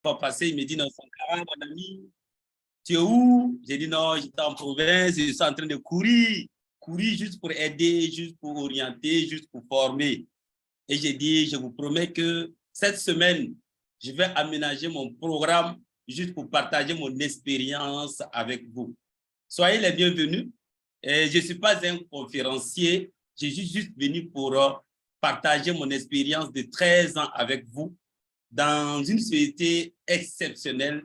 fois passé, il me dit, non, Sankara, mon ami, tu es où? J'ai dit, non, j'étais en province, je suis en train de courir juste pour aider, juste pour orienter, juste pour former. Et j'ai dit, je vous promets que cette semaine, je vais aménager mon programme juste pour partager mon expérience avec vous. Soyez les bienvenus. Je ne suis pas un conférencier, je suis juste venu pour partager mon expérience de 13 ans avec vous dans une société exceptionnelle,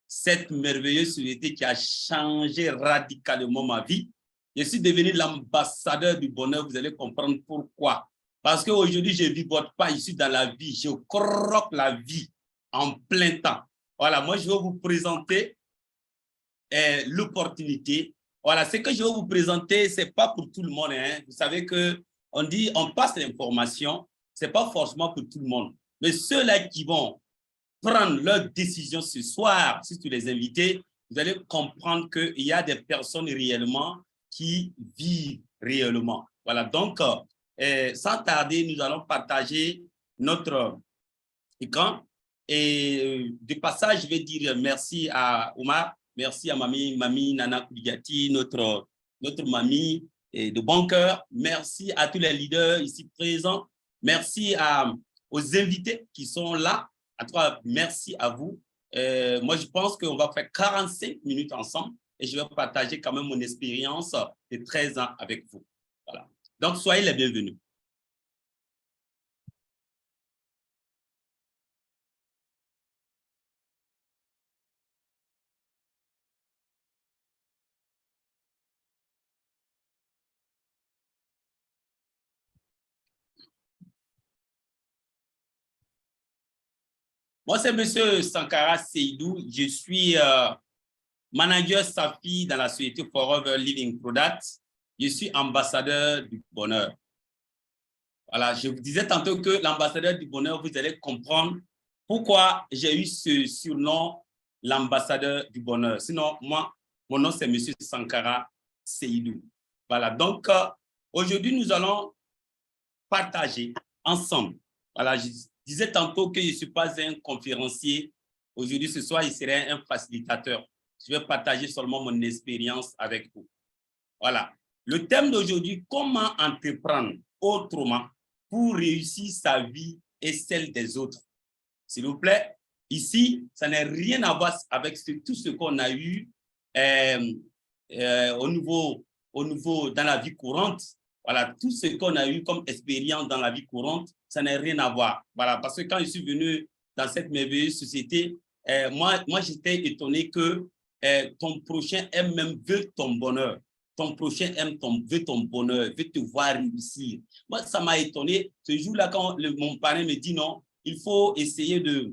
cette merveilleuse société qui a changé radicalement ma vie. Je suis devenu l'ambassadeur du bonheur, vous allez comprendre pourquoi. Parce qu'aujourd'hui, je ne vivote pas ici dans la vie, je croque la vie en plein temps. Voilà, moi, je vais vous présenter l'opportunité. Voilà, ce que je vais vous présenter, ce n'est pas pour tout le monde. Hein. Vous savez qu'on dit, on passe l'information, ce n'est pas forcément pour tout le monde. Mais ceux-là qui vont prendre leur décision ce soir, si tu les invites, vous allez comprendre qu'il y a des personnes réellement qui vivent réellement. Voilà, donc, sans tarder, nous allons partager notre écran. Et de passage, je vais dire merci à Omar, merci à mamie Nana Kouligati, notre mamie de bon cœur. Merci à tous les leaders ici présents. Merci aux invités qui sont là. En tout cas, merci à vous. Moi, je pense qu'on va faire 45 minutes ensemble et je vais partager quand même mon expérience de 13 ans avec vous. Voilà. Donc, soyez les bienvenus. Moi, c'est M. Sankara Seydou. Je suis manager SAFI dans la société Forever Living Products. Je suis ambassadeur du bonheur. Voilà, je vous disais tantôt que l'ambassadeur du bonheur, vous allez comprendre pourquoi j'ai eu ce surnom, l'ambassadeur du bonheur. Sinon, moi, mon nom, c'est M. Sankara Seydou. Voilà, donc aujourd'hui, nous allons partager ensemble. Voilà, je disais tantôt que je ne suis pas un conférencier. Aujourd'hui, ce soir, je serai un facilitateur. Je vais partager seulement mon expérience avec vous. Voilà. Le thème d'aujourd'hui, comment entreprendre autrement pour réussir sa vie et celle des autres. S'il vous plaît, ici, ça n'a rien à voir avec tout ce qu'on a eu au niveau dans la vie courante. Voilà, tout ce qu'on a eu comme expérience dans la vie courante, ça n'a rien à voir. Voilà, parce que quand je suis venu dans cette merveilleuse société, moi j'étais étonné que ton prochain aime même veut ton bonheur. Ton prochain veut ton bonheur, veut te voir réussir. Moi, ça m'a étonné. Ce jour-là, quand mon parrain me dit non, il faut essayer de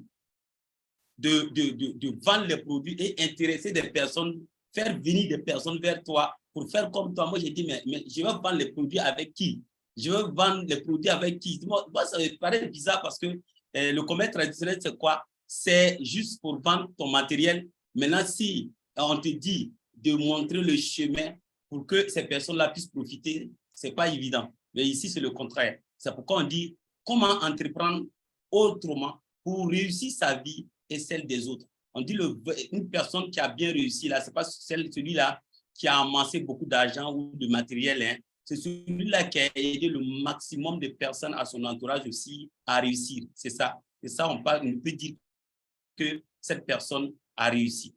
vendre les produits et intéresser des personnes, faire venir des personnes vers toi pour faire comme toi. Moi, j'ai dit, mais je vais vendre les produits avec qui? Je vais vendre les produits avec qui? Moi, ça me paraît bizarre parce que le commerce traditionnel, c'est quoi? C'est juste pour vendre ton matériel. Maintenant, si on te dit de montrer le chemin pour que ces personnes-là puissent profiter, ce n'est pas évident. Mais ici, c'est le contraire. C'est pourquoi on dit comment entreprendre autrement pour réussir sa vie et celle des autres. On dit une personne qui a bien réussi, là, ce n'est pas celui-là qui a amassé beaucoup d'argent ou de matériel. Hein. C'est celui-là qui a aidé le maximum de personnes à son entourage aussi à réussir. C'est ça. C'est ça, on peut dire que cette personne a réussi.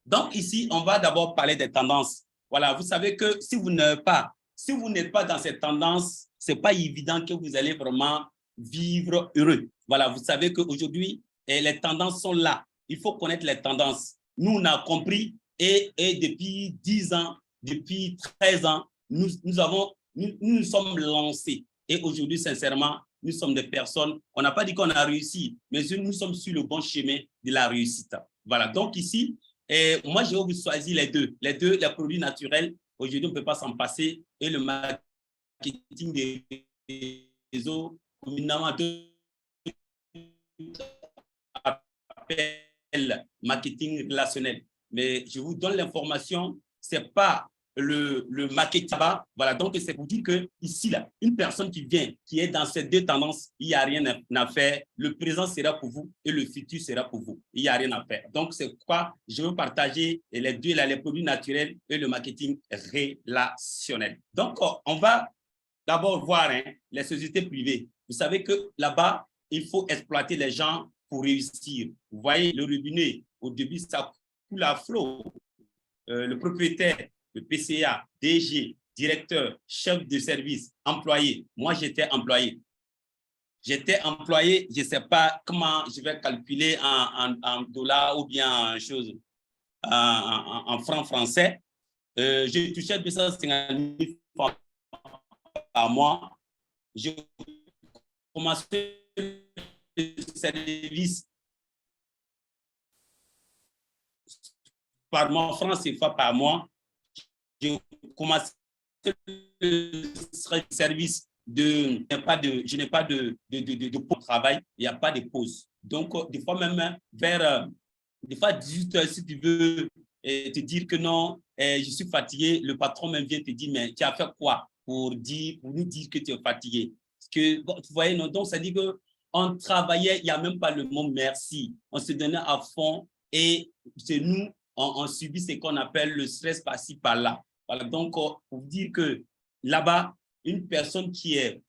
Donc ici, on va d'abord parler des tendances. Voilà, vous savez que si vous n'êtes pas dans cette tendance, ce n'est pas évident que vous allez vraiment vivre heureux. Voilà, vous savez qu'aujourd'hui, les tendances sont là. Il faut connaître les tendances. Nous, on a compris et depuis 10 ans, depuis 13 ans, nous nous sommes lancés. Et aujourd'hui, sincèrement, nous sommes des personnes, on n'a pas dit qu'on a réussi, mais nous sommes sur le bon chemin de la réussite. Voilà, donc ici, moi, je vais vous choisir les deux, les produits naturels. Aujourd'hui, on ne peut pas s'en passer. Et le marketing des réseaux, communément appelle marketing relationnel. Mais je vous donne l'information, ce n'est pas le marketing là-bas. Voilà, donc c'est pour dire que ici, là, une personne qui vient, qui est dans ces deux tendances, il n'y a rien à faire. Le présent sera pour vous et le futur sera pour vous. Il n'y a rien à faire. Donc, c'est pourquoi je veux partager les deux, là, les produits naturels et le marketing relationnel. Donc, on va d'abord voir les sociétés privées. Vous savez que là-bas, il faut exploiter les gens pour réussir. Vous voyez, le robinet, au début, ça coule à flot. Le propriétaire, le PCA, DG, directeur, chef de service, employé. Moi, j'étais employé. J'étais employé, je ne sais pas comment je vais calculer en dollars ou bien en choses, en francs français. Je touchais 250 000 francs par mois. Je commençais le service par mois, francs CFA par mois. Je commençais le service je n'ai pas de travail, il n'y a pas de pause. Donc, des fois même vers, des fois 18 heures, si tu veux te dire que non, je suis fatigué, le patron même vient te dire, mais tu as fait quoi pour nous dire que tu es fatigué? Parce que, bon, vous voyez, non, donc ça dit qu'on travaillait, il n'y a même pas le mot merci. On se donnait à fond et c'est nous, on subit ce qu'on appelle le stress par-ci, par-là. Voilà, donc, pour dire que là-bas, une personne qui est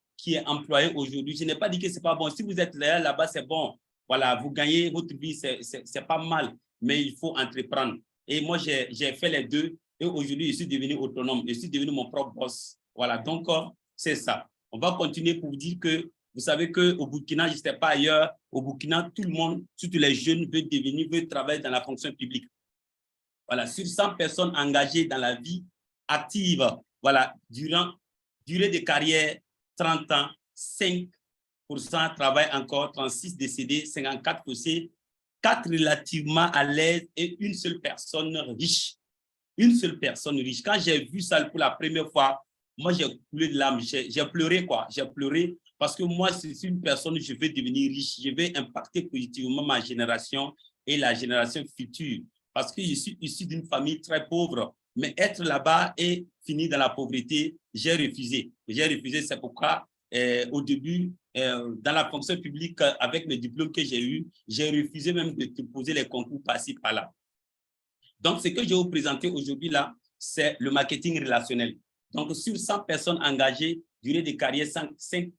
employée aujourd'hui, je n'ai pas dit que ce n'est pas bon. Si vous êtes là-bas, c'est bon. Voilà, vous gagnez votre vie, c'est pas mal, mais il faut entreprendre. Et moi, j'ai fait les deux et aujourd'hui, je suis devenu autonome. Je suis devenu mon propre boss. Voilà, donc, c'est ça. On va continuer pour vous dire que vous savez qu'au Burkina, je ne sais pas ailleurs, au Burkina, tout le monde, surtout les jeunes, veulent travailler dans la fonction publique. Voilà, sur 100 personnes engagées dans la vie active, voilà, durée de carrière, 30 ans, 5% travaillent encore, 36 décédés, 54 possédés, 4 relativement à l'aise et une seule personne riche. Une seule personne riche. Quand j'ai vu ça pour la première fois, moi, j'ai coulé de larmes. J'ai pleuré, quoi. J'ai pleuré parce que moi, c'est une personne, je veux devenir riche. Je veux impacter positivement ma génération et la génération future. Parce que je suis issu d'une famille très pauvre. Mais être là-bas et finir dans la pauvreté, j'ai refusé. J'ai refusé, c'est pourquoi, au début, dans la fonction publique, avec mes diplômes que j'ai eus, j'ai refusé même de poser les concours par-ci, par-là. Donc, ce que je vais vous présenter aujourd'hui, là, c'est le marketing relationnel. Donc, sur 100 personnes engagées, durée de carrière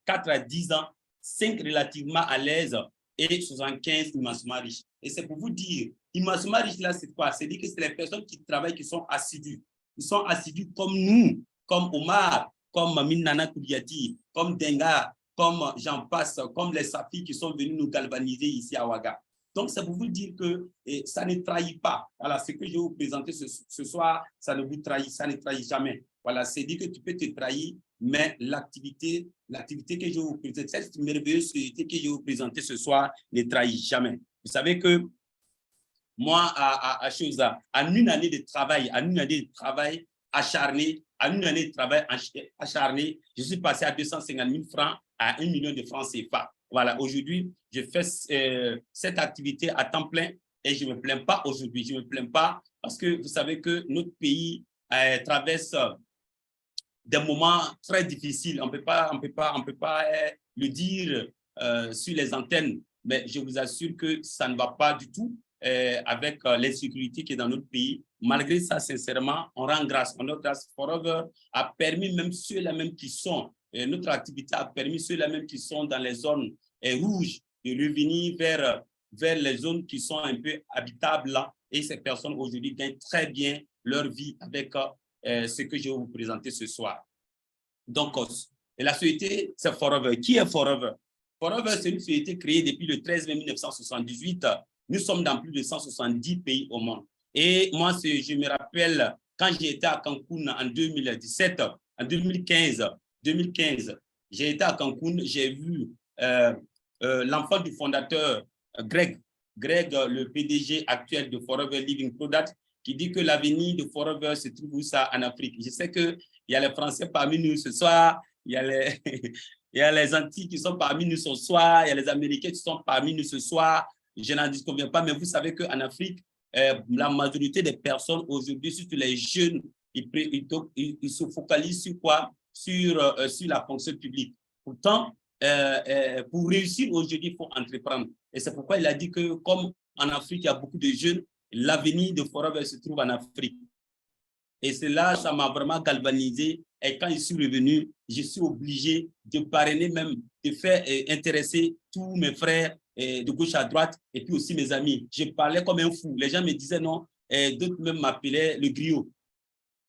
4 à 10 ans, 5 relativement à l'aise et 75 immensément riches. Et c'est pour vous dire, immensément riches, là, c'est quoi? C'est dire que c'est les personnes qui travaillent, qui sont assidues. Ils sont assidus comme nous, comme Omar, comme Minana Kouliati, comme Denga, comme j'en passe, comme les Safi qui sont venus nous galvaniser ici à Ouaga. Donc, c'est pour vous dire que ça ne trahit pas. Voilà, ce que je vais vous présenter ce soir, ça ne vous trahit, ça ne trahit jamais. Voilà, c'est dit que tu peux te trahir, mais l'activité que je vais vous présenter, cette merveilleuse société que je vais vous présenter ce soir ne trahit jamais. Vous savez que moi, en une année de travail, acharné, je suis passé à 250 000 francs à 1 million de francs CFA. Voilà, aujourd'hui, je fais cette activité à temps plein et je ne me plains pas aujourd'hui. Je ne me plains pas parce que vous savez que notre pays traverse des moments très difficiles. On ne peut pas le dire sur les antennes, mais je vous assure que ça ne va pas du tout avec l'insécurité qui est dans notre pays. Malgré ça, sincèrement, on rend grâce. Notre grâce Forever a permis même ceux-là même qui sont, notre activité a permis ceux-là même qui sont dans les zones rouges de revenir vers les zones qui sont un peu habitables là. Et ces personnes aujourd'hui gagnent très bien leur vie avec ce que je vais vous présenter ce soir. Donc, la société, c'est Forever. Qui est Forever? Forever, c'est une société créée depuis le 13 mai 1978. Nous sommes dans plus de 170 pays au monde. Et moi, je me rappelle, quand j'étais à Cancun en 2017, en 2015, j'ai été à Cancun, j'ai vu l'enfant du fondateur, Greg, le PDG actuel de Forever Living Product, qui dit que l'avenir de Forever se trouve où ça en Afrique. Je sais qu'il y a les Français parmi nous ce soir, il y a les Antilles qui sont parmi nous ce soir, il y a les Américains qui sont parmi nous ce soir. Je n'en disconviens pas, mais vous savez qu'en Afrique, la majorité des personnes aujourd'hui, surtout les jeunes il se focalise sur quoi? Sur la fonction publique. Pourtant, pour réussir aujourd'hui, il faut entreprendre. Et c'est pourquoi il a dit que comme en Afrique, il y a beaucoup de jeunes, l'avenir de Forever se trouve en Afrique. Et cela, ça m'a vraiment galvanisé. Et quand je suis revenu, je suis obligé de parrainer même, de faire intéresser tous mes frères de gauche à droite et puis aussi mes amis. Je parlais comme un fou. Les gens me disaient non, d'autres même m'appelaient le griot.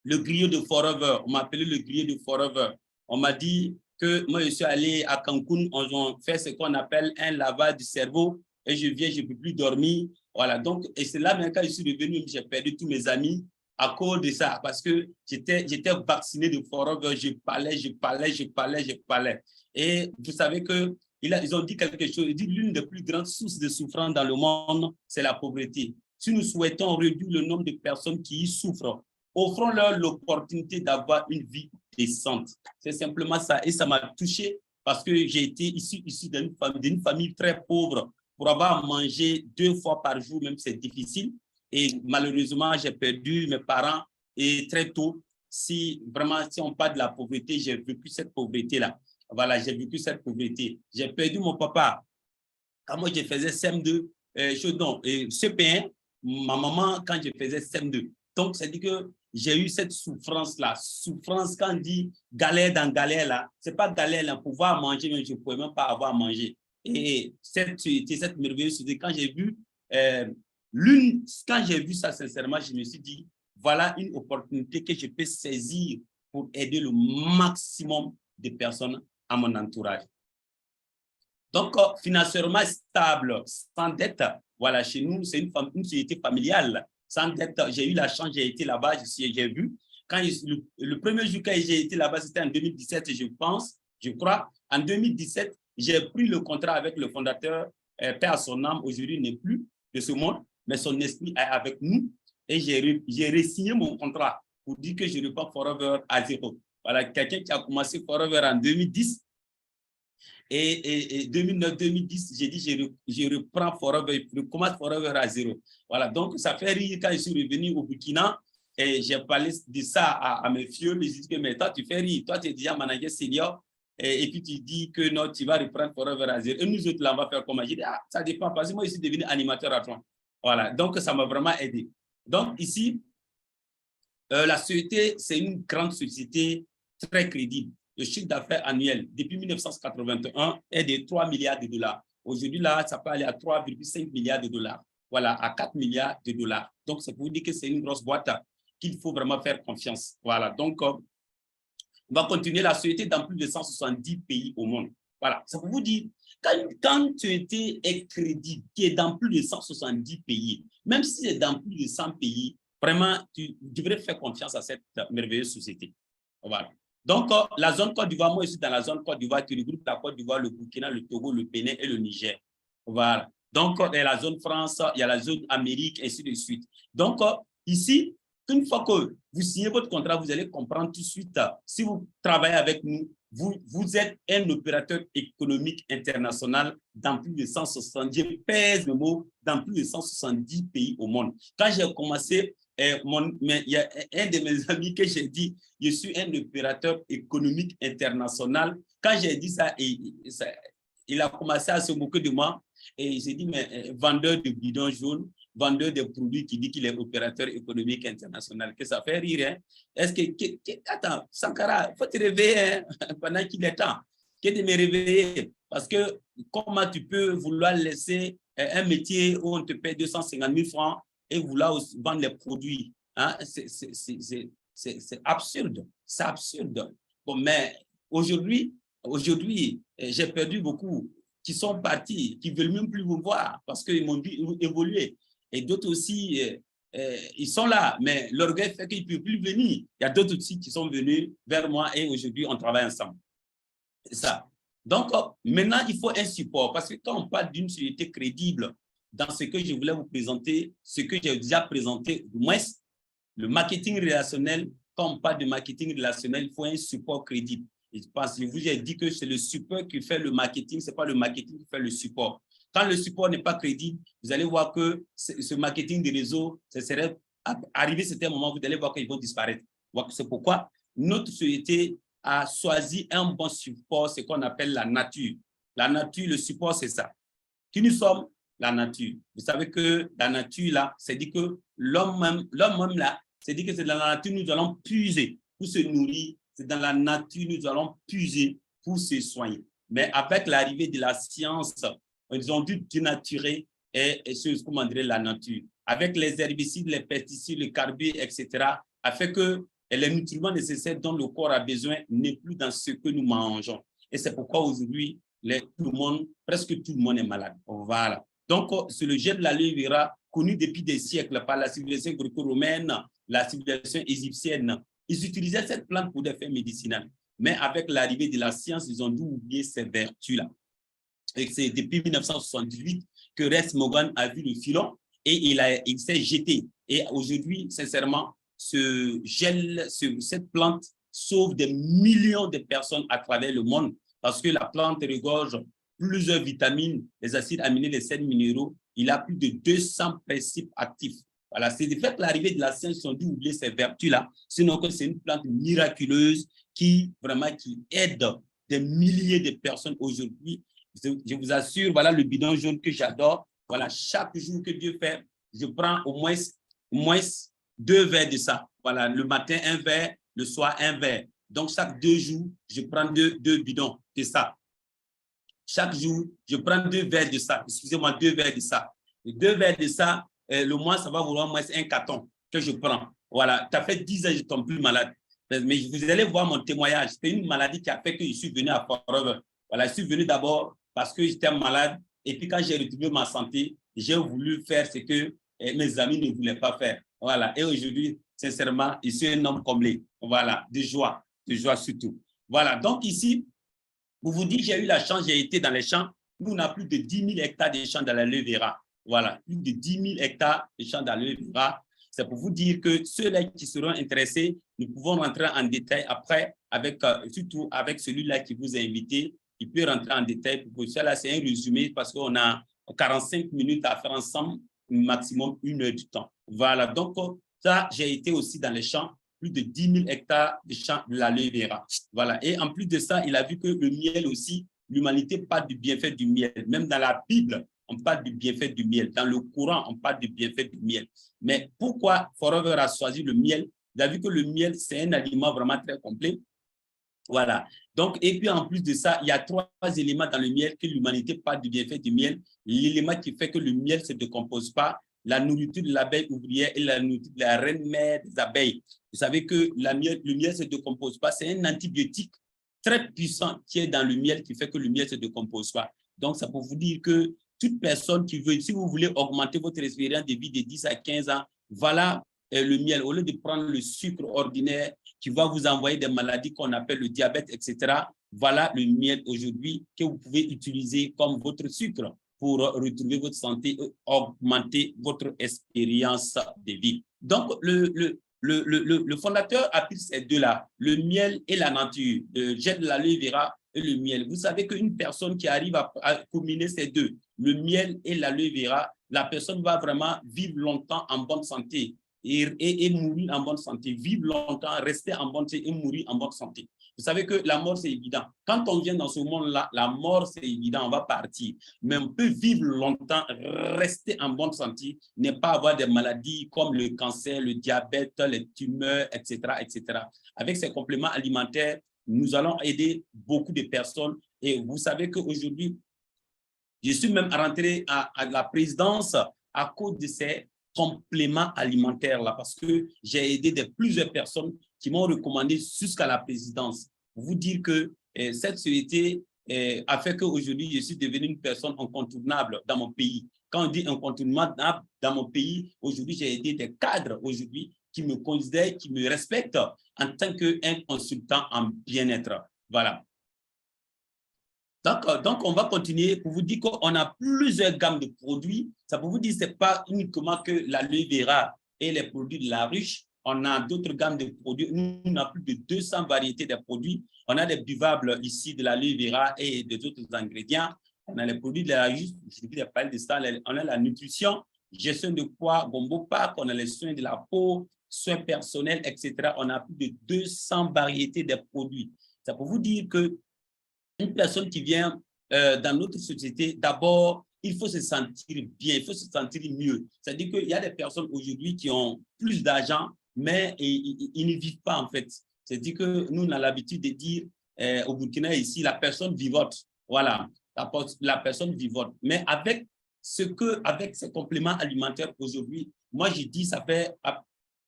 Le griot de Forever. On m'appelait le griot de Forever. On m'a dit que moi, je suis allé à Cancun, on fait ce qu'on appelle un lavage du cerveau et je viens, je ne peux plus dormir. Voilà. Donc, et c'est là, même quand je suis revenu, j'ai perdu tous mes amis à cause de ça, parce que j'étais vacciné de Forever, je parlais. Et vous savez que ils ont dit quelque chose, ils disent l'une des plus grandes sources de souffrance dans le monde, c'est la pauvreté. Si nous souhaitons réduire le nombre de personnes qui y souffrent, offrons-leur l'opportunité d'avoir une vie décente. C'est simplement ça. Et ça m'a touché parce que j'ai été issu d'une famille très pauvre. Pour avoir à manger 2 fois par jour, même c'est difficile. Et malheureusement, j'ai perdu mes parents et très tôt. Si on parle de la pauvreté, j'ai vécu cette pauvreté-là. Voilà, j'ai vécu cette pauvreté. J'ai perdu mon papa. Quand moi, je faisais CM2, CP1, ma maman, quand je faisais CM2. Donc, c'est-à-dire que j'ai eu cette souffrance-là. Souffrance, quand on dit galère dans galère, là, ce n'est pas galère, là, pouvoir manger, mais je ne pouvais même pas avoir à manger. Et cette merveilleuse, quand j'ai vu quand j'ai vu ça, sincèrement, je me suis dit, voilà une opportunité que je peux saisir pour aider le maximum de personnes à mon entourage. Donc, financièrement stable, sans dette, voilà, chez nous, c'est une société familiale. Sans dette, j'ai eu la chance, j'ai été là-bas, j'ai vu. Quand le premier jour quand j'ai été là-bas, c'était en 2017, je crois. En 2017, j'ai pris le contrat avec le fondateur, paix à son âme, aujourd'hui il n'est plus de ce monde, mais son esprit est avec nous. Et j'ai re-signé mon contrat pour dire que je reprends Forever à zéro. Voilà, quelqu'un qui a commencé Forever en 2010. Et 2009-2010, j'ai dit, je reprends Forever, je commence Forever à zéro. Voilà, donc ça fait rire quand je suis revenu au Burkina et j'ai parlé de ça à mes filles. Ils disent que, mais toi, tu fais rire, toi, tu es déjà manager senior et puis tu dis que non, tu vas reprendre Forever à zéro. Et nous autres, là, on va faire comment? J'ai dit, ah, ça dépend, parce que moi, je suis devenu animateur à toi. Voilà, donc ça m'a vraiment aidé. Donc ici, la société, c'est une grande société très crédible. Le chiffre d'affaires annuel depuis 1981 est de 3 milliards de dollars. Aujourd'hui, là, ça peut aller à 3,5 milliards de dollars. Voilà, à 4 milliards de dollars. Donc, c'est pour vous dire que c'est une grosse boîte qu'il faut vraiment faire confiance. Voilà, donc, on va continuer la société dans plus de 170 pays au monde. Voilà, c'est pour vous dire, quand tu es crédible, qui est dans plus de 170 pays, même si c'est dans plus de 100 pays, vraiment, tu devrais faire confiance à cette merveilleuse société. Voilà. Donc, la zone Côte d'Ivoire, moi, je suis dans la zone Côte d'Ivoire qui regroupe la Côte d'Ivoire, le Burkina, le Togo, le Bénin et le Niger. Voilà. Donc, il y a la zone France, il y a la zone Amérique, ainsi de suite. Donc, ici, une fois que vous signez votre contrat, vous allez comprendre tout de suite, si vous travaillez avec nous, vous êtes un opérateur économique international dans plus de 170, je pèse le mot, dans plus de 170 pays au monde. Quand j'ai commencé, il y a un de mes amis que j'ai dit, je suis un opérateur économique international. Quand j'ai dit ça, il a commencé à se moquer de moi et j'ai dit, mais vendeur de bidons jaunes, vendeur de produits qui dit qu'il est opérateur économique international, que ça fait rire. Hein? Est-ce attends, Sankara, il faut te réveiller hein, pendant qu'il est temps. Que de me réveiller. Parce que comment tu peux vouloir laisser un métier où on te paie 250 000 francs et vouloir vendre les produits. Hein? C'est absurde. C'est absurde. Bon, mais aujourd'hui, j'ai perdu beaucoup qui sont partis, qui ne veulent même plus vous voir parce qu'ils m'ont vu évoluer. Et d'autres aussi, ils sont là, mais l'orgueil fait qu'ils ne peuvent plus venir. Il y a d'autres aussi qui sont venus vers moi et aujourd'hui, on travaille ensemble. C'est ça. Donc, maintenant, il faut un support parce que quand on parle d'une société crédible, dans ce que je voulais vous présenter, ce que j'ai déjà présenté, du moins, le marketing relationnel, quand on parle de marketing relationnel, il faut un support crédible. Et je vous ai dit que c'est le support qui fait le marketing, ce n'est pas le marketing qui fait le support. Quand le support n'est pas crédible, vous allez voir que ce marketing des réseaux, ça serait arrivé à certains moments, vous allez voir qu'ils vont disparaître. C'est pourquoi notre société a choisi un bon support, ce qu'on appelle la nature. La nature, le support, c'est ça. Qui nous sommes? La nature. Vous savez que la nature, là, c'est dit que l'homme même là, c'est dit que c'est dans la nature, nous allons puiser pour se nourrir. C'est dans la nature, nous allons puiser pour se soigner. Mais avec l'arrivée de la science, ils ont dû dénaturer comment dire, la nature. Avec les herbicides, les pesticides, le carburant, etc., a fait que les nutriments nécessaires dont le corps a besoin n'est plus dans ce que nous mangeons. Et c'est pourquoi aujourd'hui, presque tout le monde est malade. Voilà. Donc, c'est le gel de l'aloe vera, connu depuis des siècles par la civilisation gréco-romaine, la civilisation égyptienne. Ils utilisaient cette plante pour des fins médicinales. Mais avec l'arrivée de la science, ils ont dû oublier ces vertus-là. Et c'est depuis 1978 que Rex Morgan a vu le filon et il s'est jeté. Et aujourd'hui, sincèrement, ce gel, cette plante sauve des millions de personnes à travers le monde parce que la plante regorge plusieurs vitamines, les acides aminés, les sels minéraux. Il a plus de 200 principes actifs. Voilà, c'est le fait que l'arrivée de la science ont dû oublier ces vertus-là, sinon que c'est une plante miraculeuse qui aide des milliers de personnes aujourd'hui. Je vous assure, voilà le bidon jaune que j'adore. Voilà, chaque jour que Dieu fait, je prends au moins 2 verres de ça. Voilà, le matin, 1 verre, le soir, 1 verre. Donc, chaque 2 jours, je prends deux bidons de ça. Chaque jour, je prends 2 verres de ça. Excusez-moi, 2 verres de ça. Et 2 verres de ça, le mois, ça va vouloir moins un carton que je prends. Voilà, ça fait 10 ans que je ne tombe plus malade. Mais vous allez voir mon témoignage. C'est une maladie qui a fait que je suis venu à Forever. Voilà, je suis venu d'abord parce que j'étais malade. Et puis, quand j'ai retrouvé ma santé, j'ai voulu faire ce que mes amis ne voulaient pas faire. Voilà. Et aujourd'hui, sincèrement, je suis un homme comblé. Voilà, de joie surtout. Voilà. Donc, ici, pour vous dire, j'ai eu la chance, j'ai été dans les champs. Nous, on a plus de 10 000 hectares de champs dans l'aloe vera. Voilà, plus de 10 000 hectares de champs dans l'aloe vera. C'est pour vous dire que ceux-là qui seront intéressés, nous pouvons rentrer en détail après, surtout avec celui-là qui vous a invité. Il peut rentrer en détail. Pour cela, c'est un résumé parce qu'on a 45 minutes à faire ensemble, maximum 1 heure du temps. Voilà, donc ça, j'ai été aussi dans les champs, plus de 10 000 hectares de champs de l'aloe vera. Voilà, et en plus de ça, il a vu que le miel aussi, l'humanité parle du bienfait du miel. Même dans la Bible, on parle du bienfait du miel. Dans le Coran, on parle du bienfait du miel. Mais pourquoi Forever a choisi le miel? Il a vu que le miel, c'est un aliment vraiment très complet. Voilà. Donc, et puis en plus de ça, il y a 3 éléments dans le miel que l'humanité parle du bienfait du miel. L'élément qui fait que le miel ne se décompose pas, la nourriture de l'abeille ouvrière et la nourriture de la reine mère des abeilles. Vous savez que le miel ne se décompose pas. C'est un antibiotique très puissant qui est dans le miel qui fait que le miel ne se décompose pas. Donc, ça peut vous dire que toute personne qui veut, si vous voulez augmenter votre espérance de vie de 10 à 15 ans, voilà le miel. Au lieu de prendre le sucre ordinaire qui va vous envoyer des maladies qu'on appelle le diabète, etc., voilà le miel aujourd'hui que vous pouvez utiliser comme votre sucre pour retrouver votre santé et augmenter votre expérience de vie. Donc, le fondateur a pris ces deux-là, le miel et la nature, le gel de l'aloe vera et le miel. Vous savez qu'une personne qui arrive à combiner ces deux, le miel et l'aloe vera, la personne va vraiment vivre longtemps en bonne santé et mourir en bonne santé, vivre longtemps, rester en bonne santé et mourir en bonne santé. Vous savez que la mort, c'est évident. Quand on vient dans ce monde-là, la mort, c'est évident, on va partir. Mais on peut vivre longtemps, rester en bonne santé, ne pas avoir des maladies comme le cancer, le diabète, les tumeurs, etc., etc. Avec ces compléments alimentaires, nous allons aider beaucoup de personnes. Et vous savez qu'aujourd'hui, je suis même rentré à la présidence à cause de ces compléments alimentaires là, parce que j'ai aidé plusieurs personnes qui m'ont recommandé jusqu'à la présidence. Pour vous dire que cette société a fait qu'aujourd'hui, je suis devenu une personne incontournable dans mon pays. Quand on dit incontournable dans mon pays, aujourd'hui, j'ai aidé des cadres aujourd'hui qui me considèrent, qui me respectent en tant qu'un consultant en bien-être. Voilà. Donc, on va continuer pour vous dire qu'on a plusieurs gammes de produits. Ça peut vous dire que ce n'est pas uniquement que l'aloe vera et les produits de la ruche. On a d'autres gammes de produits. Nous, on a plus de 200 variétés de produits. On a des buvables ici de l'aloe vera et des autres ingrédients. On a les produits de la ruche. Je vais parler de ça. On a la nutrition, gestion de poids, gombo pack. On a les soins de la peau, soins personnels, etc. On a plus de 200 variétés de produits. Ça pour vous dire que une personne qui vient dans notre société, d'abord, il faut se sentir bien, il faut se sentir mieux. C'est-à-dire qu'il y a des personnes aujourd'hui qui ont plus d'argent, mais ils ne vivent pas en fait. C'est-à-dire que nous, on a l'habitude de dire au Burkina ici, la personne vivote. Voilà, la personne vivote. Mais avec ces compléments alimentaires aujourd'hui, moi je dis, ça fait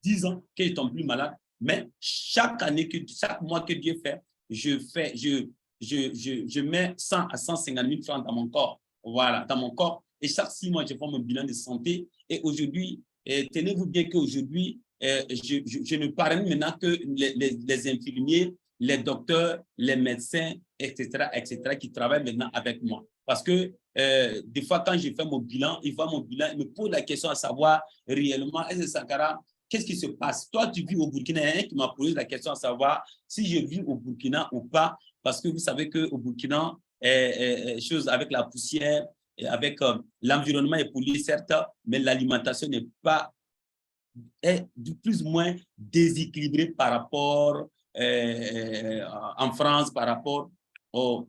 10 ans que je ne tombe plus malade, mais chaque année, chaque mois que Dieu fait, je mets 100 à 150 000 francs dans mon corps. Voilà, dans mon corps. Et chaque 6 mois, je fais mon bilan de santé. Et aujourd'hui, tenez-vous bien qu'aujourd'hui, je ne parraine maintenant que les infirmiers, les docteurs, les médecins, etc., qui travaillent maintenant avec moi. Parce que des fois, quand je fais mon bilan, ils voient mon bilan, ils me posent la question à savoir réellement, est-ce que Sankara, qu'est-ce qui se passe? Toi, tu vis au Burkina, il y a un qui m'a posé la question à savoir si je vis au Burkina ou pas, parce que vous savez qu'au Burkina, chose avec la poussière, avec l'environnement est pollué, certes, mais l'alimentation n'est pas, est de plus ou moins déséquilibrée par rapport en France, par rapport aux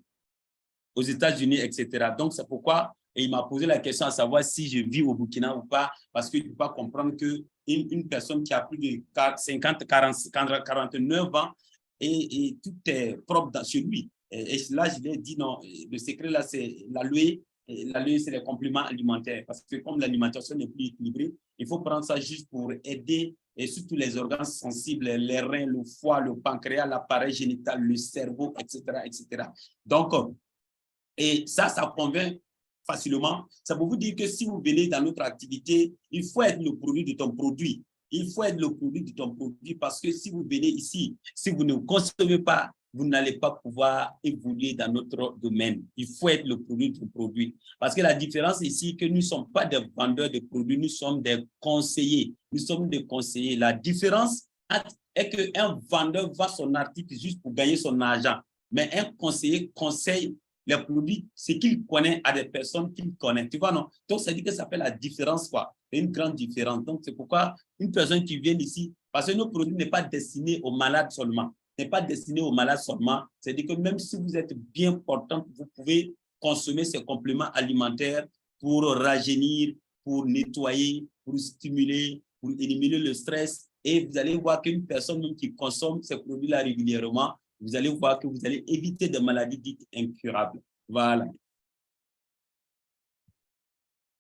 États-Unis, etc. Donc, c'est pourquoi il m'a posé la question à savoir si je vis au Burkina ou pas, parce qu'il ne peut pas comprendre qu'une personne qui a plus de 50, 40, 49 ans et tout est propre chez lui. Et là, je lui ai dit non, le secret là, c'est l'aloe. L'aloe, c'est les compléments alimentaires. Parce que comme l'alimentation n'est plus équilibrée, il faut prendre ça juste pour aider et surtout les organes sensibles, les reins, le foie, le pancréas, l'appareil génital, le cerveau, etc., etc. Donc, et ça convainc facilement. Ça peut vous dire que si vous venez dans notre activité, il faut être le produit de ton produit. Il faut être le produit de ton produit parce que si vous venez ici, si vous ne consommez pas, vous n'allez pas pouvoir évoluer dans notre domaine. Il faut être le produit de ton produit. Parce que la différence ici, que nous ne sommes pas des vendeurs de produits, nous sommes des conseillers. Nous sommes des conseillers. La différence est qu'un vendeur vend son article juste pour gagner son argent. Mais un conseiller conseille les produits, ce qu'il connaît à des personnes qu'il connaît. Tu vois, non? Donc, ça dit que ça fait la différence, quoi. C'est une grande différence. Donc, c'est pourquoi une personne qui vient ici, parce que nos produits n'est pas destiné aux malades seulement, n'est pas destiné aux malades seulement. C'est-à-dire que même si vous êtes bien portant, vous pouvez consommer ces compléments alimentaires pour rajeunir, pour nettoyer, pour stimuler, pour éliminer le stress. Et vous allez voir qu'une personne qui consomme ces produits-là régulièrement, vous allez voir que vous allez éviter des maladies dites incurables. Voilà.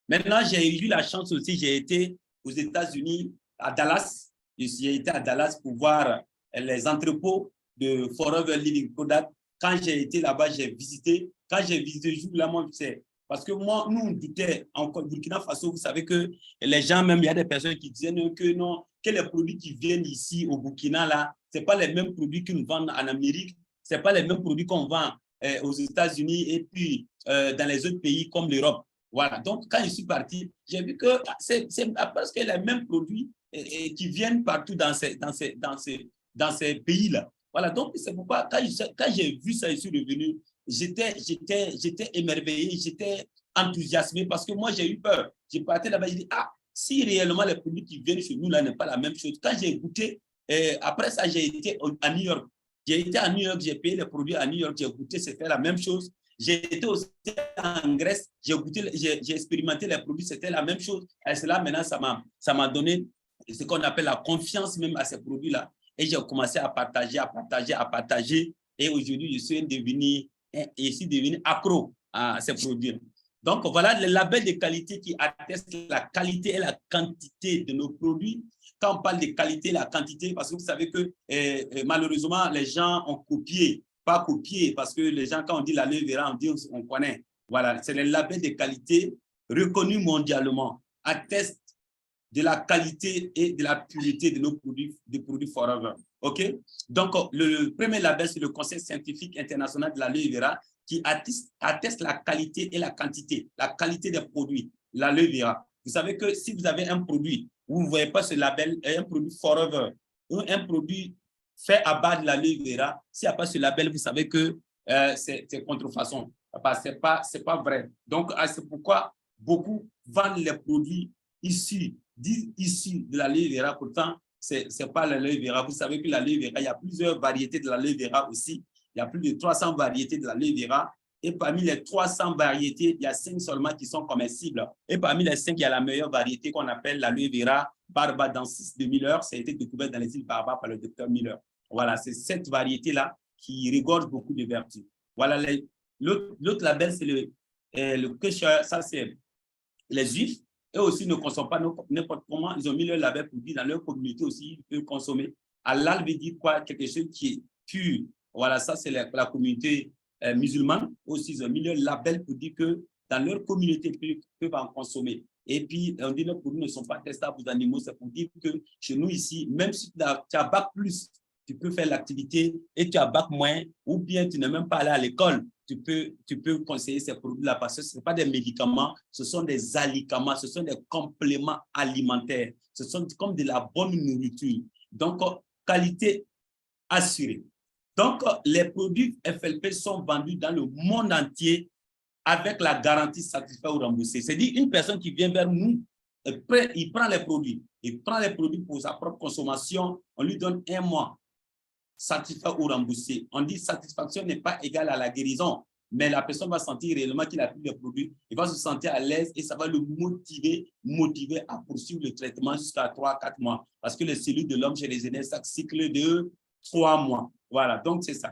Maintenant, j'ai eu la chance aussi, j'ai été aux États-Unis, à Dallas. J'ai été à Dallas pour voir les entrepôts de Forever Living Product. Quand j'ai été là-bas, j'ai visité. Quand j'ai visité, je là, moi, c'est parce que moi, nous, on doutait en Burkina Faso, vous savez que les gens, même, il y a des personnes qui disaient que non, que les produits qui viennent ici au Burkina, là, ce n'est pas les mêmes produits qu'ils vendent en Amérique, ce n'est pas les mêmes produits qu'on vend aux États-Unis et puis dans les autres pays comme l'Europe. Voilà. Donc, quand je suis parti, j'ai vu que c'est parce que les mêmes produits qui viennent partout dans ces pays-là. Voilà. Donc, c'est pourquoi, quand j'ai vu ça, je suis revenu, j'étais émerveillé, j'étais enthousiasmé parce que moi, j'ai eu peur. J'ai parti là-bas, j'ai dit, ah, si réellement les produits qui viennent chez nous, là, n'est pas la même chose. Quand j'ai goûté, après ça, j'ai été à New York. J'ai été à New York, j'ai payé les produits à New York, j'ai goûté, c'était la même chose. J'ai été aussi en Grèce, j'ai expérimenté les produits, c'était la même chose. Et cela, maintenant, ça m'a donné ce qu'on appelle la confiance même à ces produits-là. Et j'ai commencé à partager, à partager, à partager. Et aujourd'hui, je suis devenu accro à ces produits. Donc, voilà les labels de qualité qui attestent la qualité et la quantité de nos produits. Quand on parle de qualité et la quantité, parce que vous savez que malheureusement, les gens ont copié, pas copié, parce que les gens, quand on dit la l'aloe vera, on dit on connaît. Voilà, c'est les labels de qualité reconnus mondialement, attestent de la qualité et de la pureté de nos produits, des produits Forever. OK? Donc, le premier label, c'est le Conseil scientifique international de l'aloe vera qui atteste la qualité et la qualité des produits, l'aloe vera. Vous savez que si vous avez un produit, vous ne voyez pas ce label, un produit Forever, ou un produit fait à base de l'aloe vera, s'il n'y a pas ce label, vous savez que c'est contrefaçon. C'est pas vrai. Donc, c'est pourquoi beaucoup vendent les produits issus de l'aloe vera. Pourtant, c'est pas l'aloe vera. Vous savez que l'aloe vera, il y a plusieurs variétés de l'aloe vera aussi. Il y a plus de 300 variétés de l'aloe vera. Et parmi les 300 variétés, il y a 5 seulement qui sont comestibles. Et parmi les 5, il y a la meilleure variété qu'on appelle l'aloe vera barbadensis de Miller. Ça a été découvert dans les îles Barbares par le docteur Miller. Voilà, c'est cette variété-là qui regorge beaucoup de vertus. Voilà, l'autre label, c'est le kosher, ça c'est les juifs. Eux aussi ne consomment pas n'importe comment. Ils ont mis leur label pour dire dans leur communauté aussi, ils peuvent consommer. Halal veut dire quoi? Quelque chose qui est pur. Voilà, ça c'est la communauté musulmane. Aussi, ils ont mis leur label pour dire que dans leur communauté, ils peuvent en consommer. Et puis, on dit que les produits ne sont pas testables aux animaux. C'est pour dire que chez nous ici, même si tu as bac plus, tu peux faire l'activité et tu as bac moins, ou bien tu n'es même pas allé à l'école, tu peux conseiller ces produits-là parce que ce ne sont pas des médicaments, ce sont des alicaments, ce sont des compléments alimentaires. Ce sont comme de la bonne nourriture. Donc, qualité assurée. Donc, les produits FLP sont vendus dans le monde entier avec la garantie satisfait ou remboursé. C'est-à-dire, une personne qui vient vers nous, il prend les produits. Il prend les produits pour sa propre consommation. On lui donne 1 mois. Satisfait ou remboursé. On dit satisfaction n'est pas égale à la guérison, mais la personne va sentir réellement qu'il a pris le produit, il va se sentir à l'aise et ça va le motiver à poursuivre le traitement jusqu'à 3-4 mois. Parce que les cellules de l'homme chez les aînés, ça cycle de 3 mois. Voilà, donc c'est ça.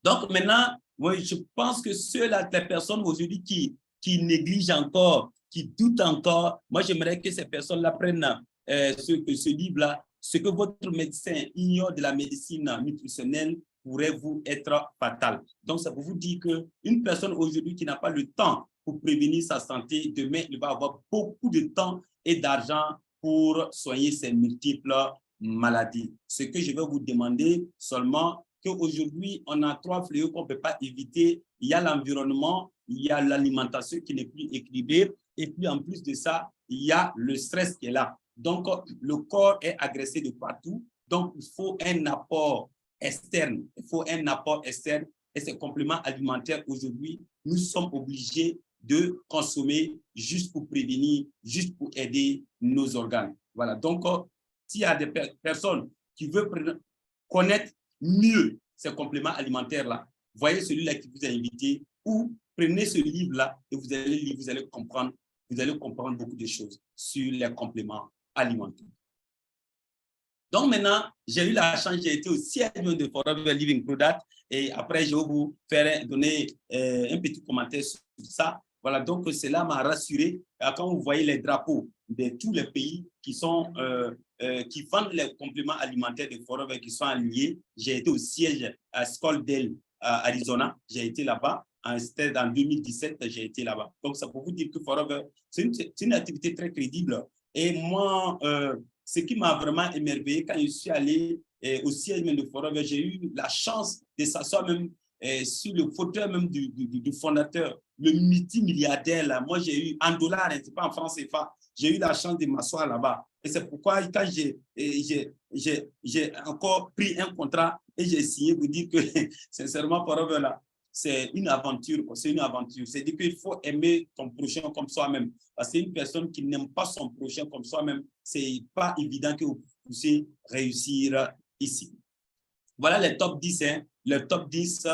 Donc maintenant, oui, je pense que ceux-là, les personnes aujourd'hui qui négligent encore, qui doutent encore, moi j'aimerais que ces personnes-là prennent ce livre-là. Ce que votre médecin ignore de la médecine nutritionnelle pourrait vous être fatal. Donc, ça pour vous dire qu'une personne aujourd'hui qui n'a pas le temps pour prévenir sa santé, demain, il va avoir beaucoup de temps et d'argent pour soigner ses multiples maladies. Ce que je vais vous demander seulement, qu'aujourd'hui, on a 3 fléaux qu'on ne peut pas éviter. Il y a l'environnement, il y a l'alimentation qui n'est plus équilibrée, et puis en plus de ça, il y a le stress qui est là. Donc, le corps est agressé de partout. Donc, il faut un apport externe. Il faut un apport externe. Et ces compléments alimentaires, aujourd'hui, nous sommes obligés de consommer juste pour prévenir, juste pour aider nos organes. Voilà. Donc, s'il y a des personnes qui veulent connaître mieux ces compléments alimentaires-là, voyez celui-là qui vous a invité ou prenez ce livre-là et vous allez comprendre beaucoup de choses sur les compléments alimentaire. Donc maintenant, j'ai eu la chance, j'ai été au siège de Forever Living Product et après, je vais vous donner un petit commentaire sur ça. Voilà, donc cela m'a rassuré quand vous voyez les drapeaux de tous les pays qui vendent les compléments alimentaires de Forever qui sont alignés. J'ai été au siège à Scottsdale, Arizona. J'ai été là-bas. En 2017, j'ai été là-bas. Donc, ça pour vous dire que Forever, c'est une activité très crédible. Et moi, ce qui m'a vraiment émerveillé quand je suis allé au siège de Forever, j'ai eu la chance de s'asseoir même sur le fauteuil même du fondateur, le multimilliardaire. Là. Moi, j'ai eu en dollars, hein, c'est pas en francs CFA, j'ai eu la chance de m'asseoir là-bas. Et c'est pourquoi, quand j'ai encore pris un contrat et j'ai signé pour dire que, sincèrement, Forever, là, c'est une aventure. C'est-à-dire qu'il faut aimer ton prochain comme soi-même. Parce qu'une personne qui n'aime pas son prochain comme soi-même, ce n'est pas évident que vous puissiez réussir ici. Voilà les top 10, hein, le top 10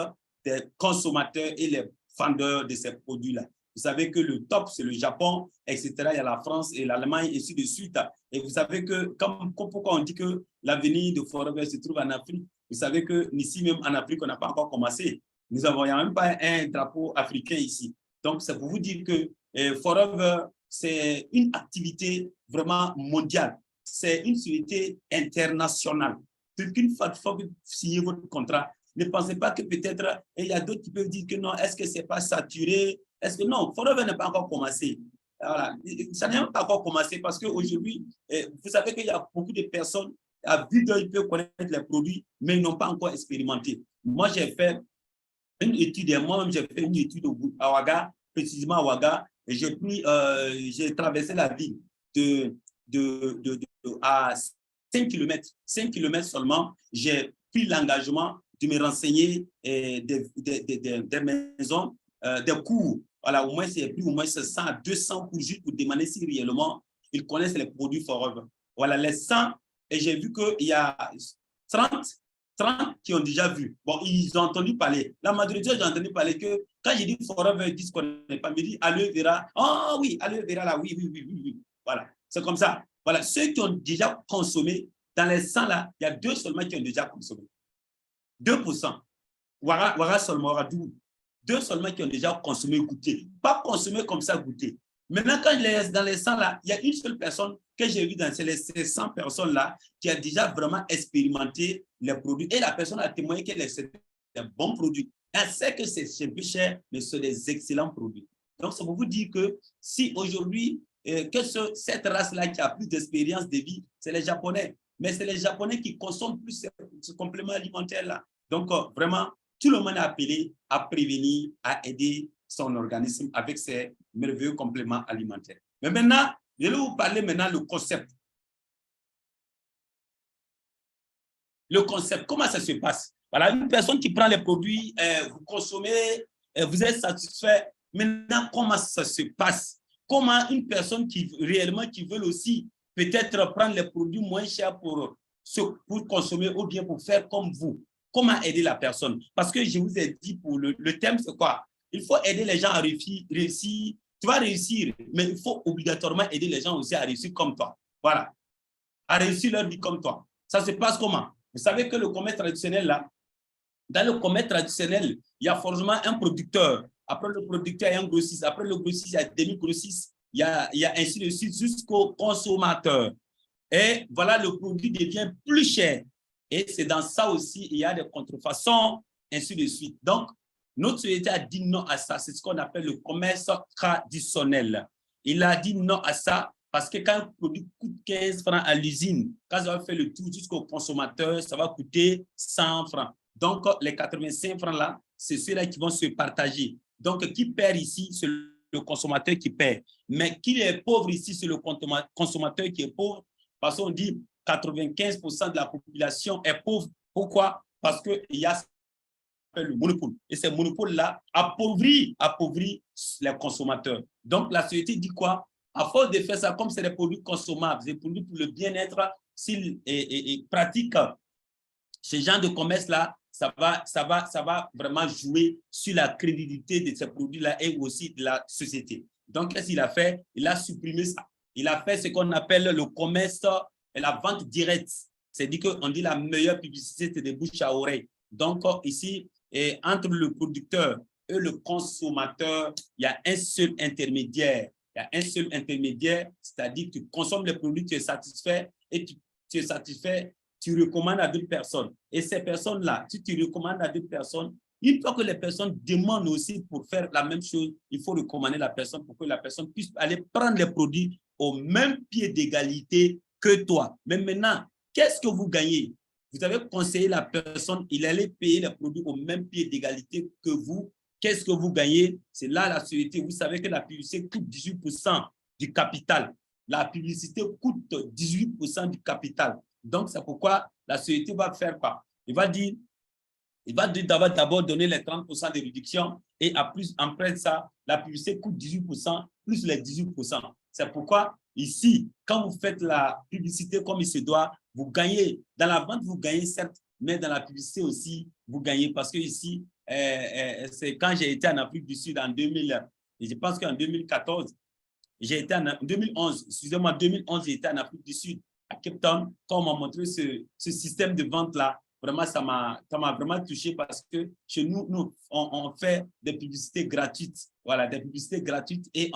des consommateurs et les vendeurs de ces produits-là. Vous savez que le top, c'est le Japon, etc. Il y a la France et l'Allemagne, et ainsi de suite. Et vous savez que, pourquoi on dit que l'avenir de Forever se trouve en Afrique, vous savez qu'ici même en Afrique, on n'a pas encore commencé. Nous n'avons même pas un drapeau africain ici. Donc, c'est pour vous dire que Forever, c'est une activité vraiment mondiale. C'est une société internationale. Qu'une fois que vous signez votre contrat, ne pensez pas que peut-être, il y a d'autres qui peuvent dire que non, est-ce que ce n'est pas saturé? Est-ce que non, Forever n'a pas encore commencé. Voilà. Ça n'a pas encore commencé parce qu'aujourd'hui, vous savez qu'il y a beaucoup de personnes, à vue d'œil, peuvent connaître les produits, mais ils n'ont pas encore expérimenté. Moi, j'ai fait une étude, moi-même, j'ai fait une étude à Ouaga, précisément à Ouaga, et j'ai traversé la ville à 5 km seulement. J'ai pris l'engagement de me renseigner des maisons, des cours. Voilà, au moins, c'est plus au moins 100 à 200 cours juste pour demander si réellement ils connaissent les produits Forever. Voilà, les 100 et j'ai vu qu'il y a 30 qui ont déjà vu. Bon, ils ont entendu parler. La majorité, j'ai entendu parler que quand j'ai dit Forever 10 qu'on n'est pas, me dit Aloe Vera. Oh oui, Aloe Vera là, oui, oui, oui, oui, oui. Voilà, c'est comme ça. Voilà, ceux qui ont déjà consommé, dans les 100 là, il y a 2 seulement qui ont déjà consommé. 2%. Wara seulement, Wara 12. 2 seulement qui ont déjà consommé, goûté. Pas consommé comme ça, goûté. Maintenant, quand je les dans les 100 là, il y a une seule personne que j'ai vue dans ces 100 personnes-là qui a déjà vraiment expérimenté les produits. Et la personne a témoigné qu'elle c'est des bons produits. Elle sait que c'est un peu cher, mais c'est des excellents produits. Donc, ça pour vous dire que si aujourd'hui, cette race-là qui a plus d'expérience de vie, c'est les Japonais. Mais c'est les Japonais qui consomment plus ce complément alimentaire-là. Donc, vraiment, tout le monde est appelé à prévenir, à aider son organisme avec ces merveilleux compléments alimentaires. Mais maintenant, je vais vous parler maintenant du concept. Le concept, comment ça se passe? Voilà, une personne qui prend les produits, vous consommez, vous êtes satisfait. Maintenant, comment ça se passe? Comment une personne qui réellement qui veut aussi peut-être prendre les produits moins chers pour consommer ou bien pour faire comme vous? Comment aider la personne? Parce que je vous ai dit, pour le thème, c'est quoi? Il faut aider les gens à réussir. Tu vas réussir, mais il faut obligatoirement aider les gens aussi à réussir comme toi. Voilà, à réussir leur vie comme toi. Ça se passe comment? Vous savez que le commerce traditionnel, là, dans le commerce traditionnel, il y a forcément un producteur. Après le producteur, il y a un grossiste. Après le grossiste, il y a demi-grossiste. Il y a ainsi de suite jusqu'au consommateur. Et voilà, le produit devient plus cher. Et c'est dans ça aussi, il y a des contrefaçons, ainsi de suite. Donc, notre société a dit non à ça. C'est ce qu'on appelle le commerce traditionnel. Il a dit non à ça parce que quand un produit coûte 15 francs à l'usine, quand ça va faire le tour jusqu'au consommateur, ça va coûter 100 francs. Donc, les 85 francs là, c'est ceux-là qui vont se partager. Donc, qui perd ici, c'est le consommateur qui perd. Mais qui est pauvre ici, c'est le consommateur qui est pauvre. Parce qu'on dit 95% de la population est pauvre. Pourquoi? Parce qu'il y a le monopole. Et ce monopole-là appauvrit les consommateurs. Donc, la société dit quoi? À force de faire ça, comme c'est des produits consommables, des produits pour le bien-être, s'ils pratiquent ce genre de commerce-là, ça va vraiment jouer sur la crédibilité de ces produits-là et aussi de la société. Donc, qu'est-ce qu'il a fait? Il a supprimé ça. Il a fait ce qu'on appelle le commerce et la vente directe. C'est-à-dire qu'on dit la meilleure publicité, c'est de bouche à oreille. Donc, ici, entre le producteur et le consommateur, il y a un seul intermédiaire. Il y a un seul intermédiaire, c'est-à-dire que tu consommes les produits, tu es satisfait et tu es satisfait, tu recommandes à d'autres personnes. Et ces personnes-là, si tu recommandes à d'autres personnes, une fois que les personnes demandent aussi pour faire la même chose, il faut recommander la personne pour que la personne puisse aller prendre les produits au même pied d'égalité que toi. Mais maintenant, qu'est-ce que vous gagnez? Vous avez conseillé la personne, il allait payer les produits au même pied d'égalité que vous. Qu'est-ce que vous gagnez? C'est là la société. Vous savez que la publicité coûte 18% du capital. La publicité coûte 18% du capital. Donc, c'est pourquoi la société va faire quoi? Il va d'abord donner les 30% de réduction et après ça, la publicité coûte 18% plus les 18%. C'est pourquoi ici, quand vous faites la publicité comme il se doit, vous gagnez. Dans la vente, vous gagnez certes, mais dans la publicité aussi, vous gagnez parce que ici, c'est quand j'ai été en Afrique du Sud en 2000, et je pense qu'en 2014, j'ai été en 2011, excusez-moi, 2011, j'ai été en Afrique du Sud, à Cape Town, quand on m'a montré ce système de vente-là. Vraiment, ça m'a vraiment touché parce que chez nous, on fait des publicités gratuites. Voilà, des publicités gratuites et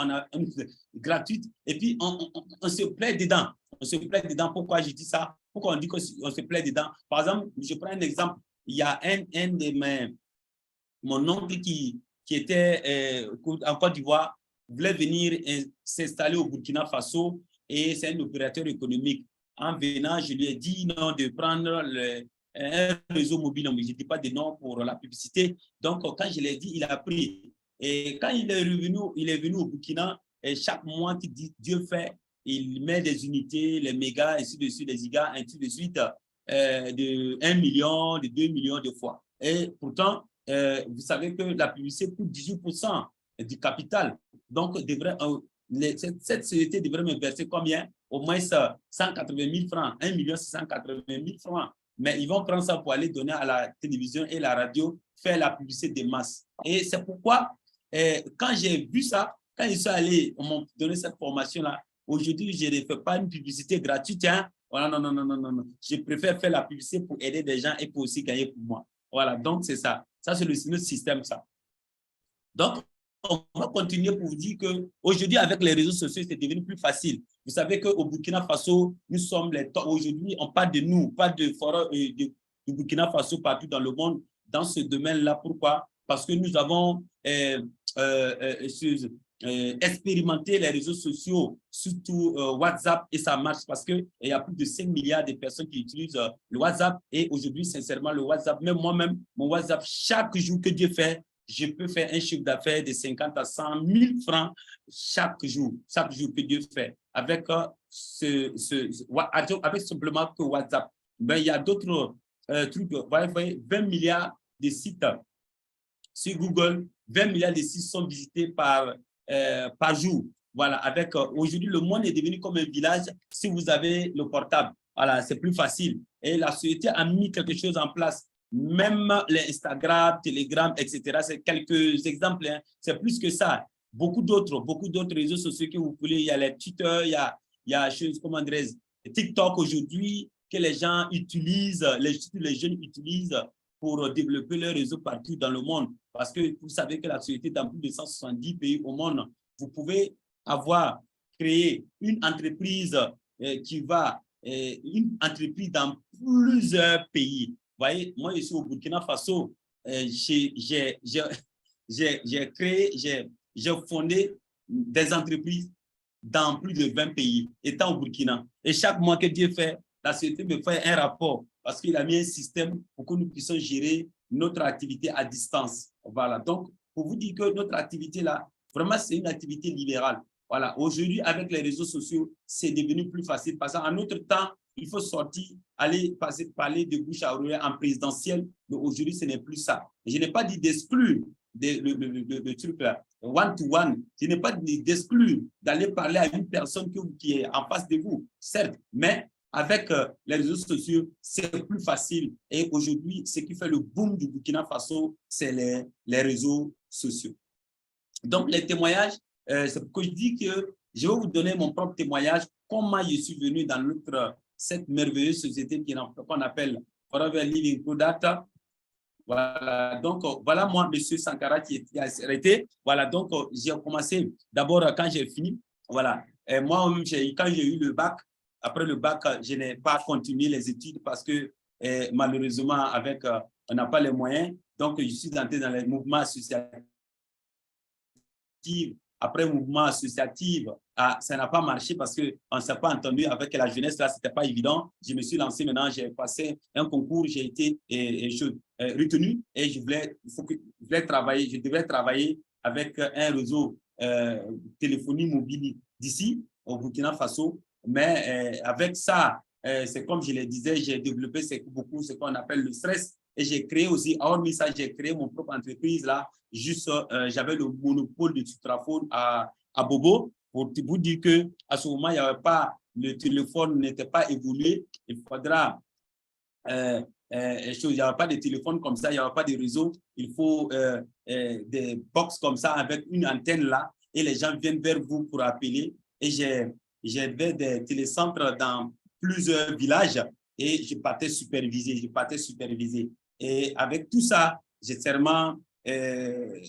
gratuites. Et puis, on se plaît dedans. On se plaît dedans. Pourquoi je dis ça? Pourquoi on dit qu'on se plaît dedans? Par exemple, je prends un exemple. Il y a un de mon oncle qui était en Côte d'Ivoire, voulait venir s'installer au Burkina Faso et c'est un opérateur économique. En venant, je lui ai dit non de prendre un réseau mobile, mais je ne dis pas de nom pour la publicité. Donc, quand je l'ai dit, il a pris. Et quand il est venu au Burkina, et chaque mois qu'il dit Dieu fait, il met des unités, les mégas, ainsi de suite, les gigas, ainsi de suite, de 1 million, de 2 millions de fois. Et pourtant, vous savez que la publicité coûte 18% du capital. Donc, cette société devrait me verser combien? au moins 180 000 francs, 1 680 000 francs. Mais ils vont prendre ça pour aller donner à la télévision et la radio, faire la publicité des masses. Et c'est pourquoi, quand j'ai vu ça, quand ils sont allés, on m'a donné cette formation-là, aujourd'hui, je ne fais pas une publicité gratuite. Hein. Voilà, non, non, non, non, non, non. Je préfère faire la publicité pour aider des gens et pour aussi gagner pour moi. Voilà, donc c'est ça. Ça, c'est le système, ça. Donc, on va continuer pour vous dire qu'aujourd'hui, avec les réseaux sociaux, c'est devenu plus facile. Vous savez qu'au Burkina Faso, nous sommes les top. Aujourd'hui, on parle de nous, pas de forum du Burkina Faso partout dans le monde dans ce domaine-là. Pourquoi? Parce que nous avons expérimenté les réseaux sociaux, surtout WhatsApp, et ça marche parce qu'il y a plus de 5 milliards de personnes qui utilisent le WhatsApp. Et aujourd'hui, sincèrement, le WhatsApp, même moi-même, mon WhatsApp, chaque jour que Dieu fait, je peux faire un chiffre d'affaires de 50 à 100 000 francs chaque jour que Dieu fait, avec, avec simplement que WhatsApp. Ben, il y a d'autres trucs, vous voyez, 20 milliards de sites sur Google, 20 milliards de sites sont visités par jour. Voilà, avec aujourd'hui, le monde est devenu comme un village si vous avez le portable. Voilà, c'est plus facile. Et la société a mis quelque chose en place. Même les Instagram, Telegram, etc. C'est quelques exemples. Hein. C'est plus que ça. Beaucoup d'autres réseaux sociaux que vous voulez. Il y a les Twitter, il y a comment dirais-je, TikTok aujourd'hui que les gens utilisent, les jeunes utilisent pour développer leur réseau partout dans le monde. Parce que vous savez que la société dans plus de 170 pays au monde, vous pouvez créé une entreprise une entreprise dans plusieurs pays. Vous voyez, moi, je suis au Burkina Faso. J'ai fondé des entreprises dans plus de 20 pays, étant au Burkina. Et chaque mois que Dieu fait, la société me fait un rapport parce qu'il a mis un système pour que nous puissions gérer notre activité à distance. Voilà. Donc, pour vous dire que notre activité là, vraiment, c'est une activité libérale. Voilà. Aujourd'hui, avec les réseaux sociaux, c'est devenu plus facile parce qu'en notre temps, il faut sortir, parler de bouche à oreille en présidentiel, mais aujourd'hui, ce n'est plus ça. Et je n'ai pas dit d'exclure le truc là, one-to-one. Je n'ai pas dit d'exclure d'aller parler à une personne qui est en face de vous, certes, mais avec les réseaux sociaux, c'est plus facile. Et aujourd'hui, ce qui fait le boom du Burkina Faso, c'est les réseaux sociaux. Donc, les témoignages, c'est pourquoi je dis que je vais vous donner mon propre témoignage, comment je suis venu dans cette merveilleuse société qu'on appelle Forever Living Product. Voilà, donc voilà moi, M. Sankara, qui a arrêté. Voilà, donc j'ai commencé d'abord quand j'ai fini. Voilà, moi-même, quand j'ai eu le bac, après le bac, je n'ai pas continué les études parce que malheureusement, on n'a pas les moyens. Donc, je suis entré dans les mouvements associatifs. Après le mouvement associatif, ça n'a pas marché parce qu'on ne s'est pas entendu avec la jeunesse. Là, ce n'était pas évident. Je me suis lancé maintenant, j'ai passé un concours, j'ai été retenu et je devais travailler avec un réseau téléphonie mobile d'ici, au Burkina Faso. Mais avec ça, c'est comme je le disais, j'ai développé beaucoup ce qu'on appelle le stress. Et j'ai créé aussi, hormis ça, j'ai créé mon propre entreprise là. Juste, j'avais le monopole du Sutraphone à Bobo pour vous dire qu'à ce moment, il n'y avait pas, le téléphone n'était pas évolué. Il faudra, il n'y avait pas de téléphone comme ça, il n'y avait pas de réseau. Il faut des box comme ça avec une antenne là et les gens viennent vers vous pour appeler. Et j'avais des télécentres dans plusieurs villages et je partais superviser. Et avec tout ça, j'ai tellement... il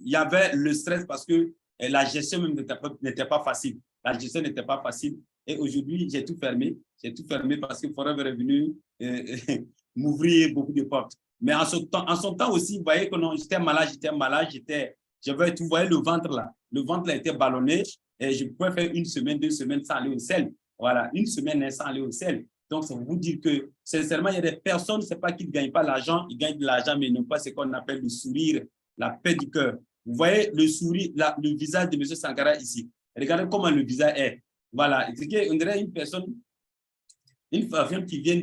y avait le stress parce que la gestion même n'était pas facile. La gestion n'était pas facile. Et aujourd'hui, j'ai tout fermé. J'ai tout fermé parce que Forever est venu m'ouvrir beaucoup de portes. Mais en son temps aussi, vous voyez que j'étais malade. Vous voyez le ventre là. Le ventre là était ballonné et je pouvais faire 1 semaine, 2 semaines sans aller au sel. Voilà, 1 semaine sans aller au sel. Donc, ça veut vous dire que, sincèrement, il y a des personnes, ce n'est pas qu'ils ne gagnent pas l'argent, ils gagnent de l'argent, mais ils n'ont pas ce qu'on appelle le sourire, la paix du cœur. Vous voyez le sourire, le visage de M. Sankara ici. Regardez comment le visage est. Voilà, on dirait une personne, une femme qui vient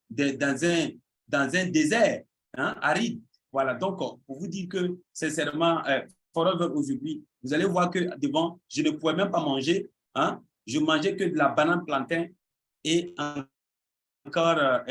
dans un désert aride. Voilà, donc, pour vous dire que, sincèrement, Forever aujourd'hui, vous allez voir que devant, je ne pouvais même pas manger. je mangeais que de la banane plantain et encore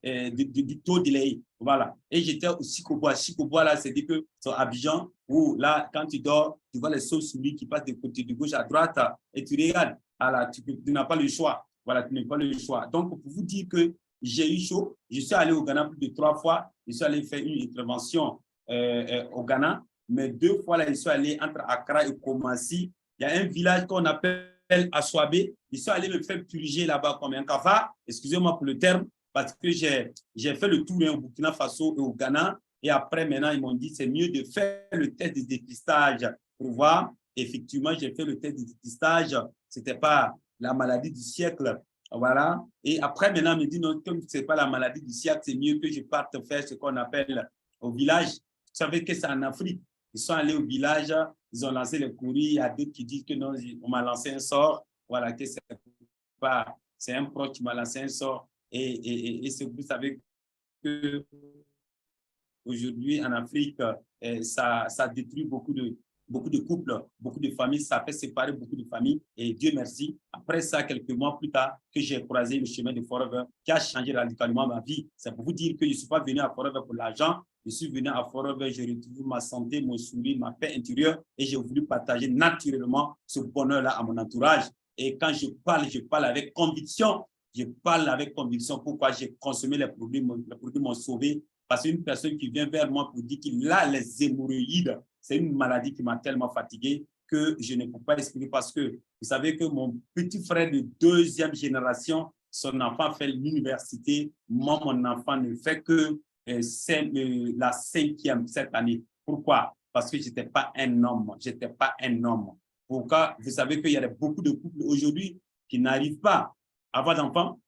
du taux de lait. Voilà. Et j'étais au Sikobois. Sikobois, là, c'est dit que c'est Abidjan, où là, quand tu dors, tu vois les chauves-souris qui passent de côté de gauche à droite et tu regardes. Voilà, tu n'as pas le choix. Voilà, tu n'as pas le choix. Donc, pour vous dire que j'ai eu chaud, je suis allé au Ghana plus de 3 fois. Je suis allé faire une intervention au Ghana, mais 2 fois, là, je suis allé entre Accra et Kumasi. Il y a un village qu'on appelle Aswabé. Ils sont allés me faire purger là-bas comme un cafard. Excusez-moi pour le terme, parce que j'ai fait le tour au Burkina Faso et au Ghana. Et après, maintenant, ils m'ont dit c'est mieux de faire le test de dépistage pour voir. Effectivement, j'ai fait le test de dépistage. Ce n'était pas la maladie du siècle. Voilà. Et après, maintenant, on me dit non, comme ce n'est pas la maladie du siècle, c'est mieux que je parte faire ce qu'on appelle au village. Vous savez que c'est en Afrique. Ils sont allés au village, ils ont lancé le courrier. Il y a d'autres qui disent que non, on m'a lancé un sort. Voilà, que c'est un proche qui m'a lancé un sort. Et vous savez que aujourd'hui en Afrique, ça détruit beaucoup de couples, beaucoup de familles, ça fait séparer beaucoup de familles. Et Dieu merci, après ça, quelques mois plus tard, que j'ai croisé le chemin de Forever, qui a changé radicalement ma vie. C'est pour vous dire que je ne suis pas venu à Forever pour l'argent. Je suis venu à Forever, j'ai retrouvé ma santé, mon sourire, ma paix intérieure et j'ai voulu partager naturellement ce bonheur-là à mon entourage. Et quand je parle avec conviction. Je parle avec conviction pourquoi j'ai consommé les produits m'ont sauvé. Parce qu'une personne qui vient vers moi pour dire qu'il a les hémorroïdes, c'est une maladie qui m'a tellement fatigué que je ne peux pas expliquer parce que vous savez que mon petit frère de 2e génération, son enfant fait l'université. Moi, mon enfant ne fait que la 5e cette année. Pourquoi? Parce que je n'étais pas un homme. Je n'étais pas un homme. Pourquoi? Vous savez qu'il y a beaucoup de couples aujourd'hui qui n'arrivent pas à avoir d'enfants,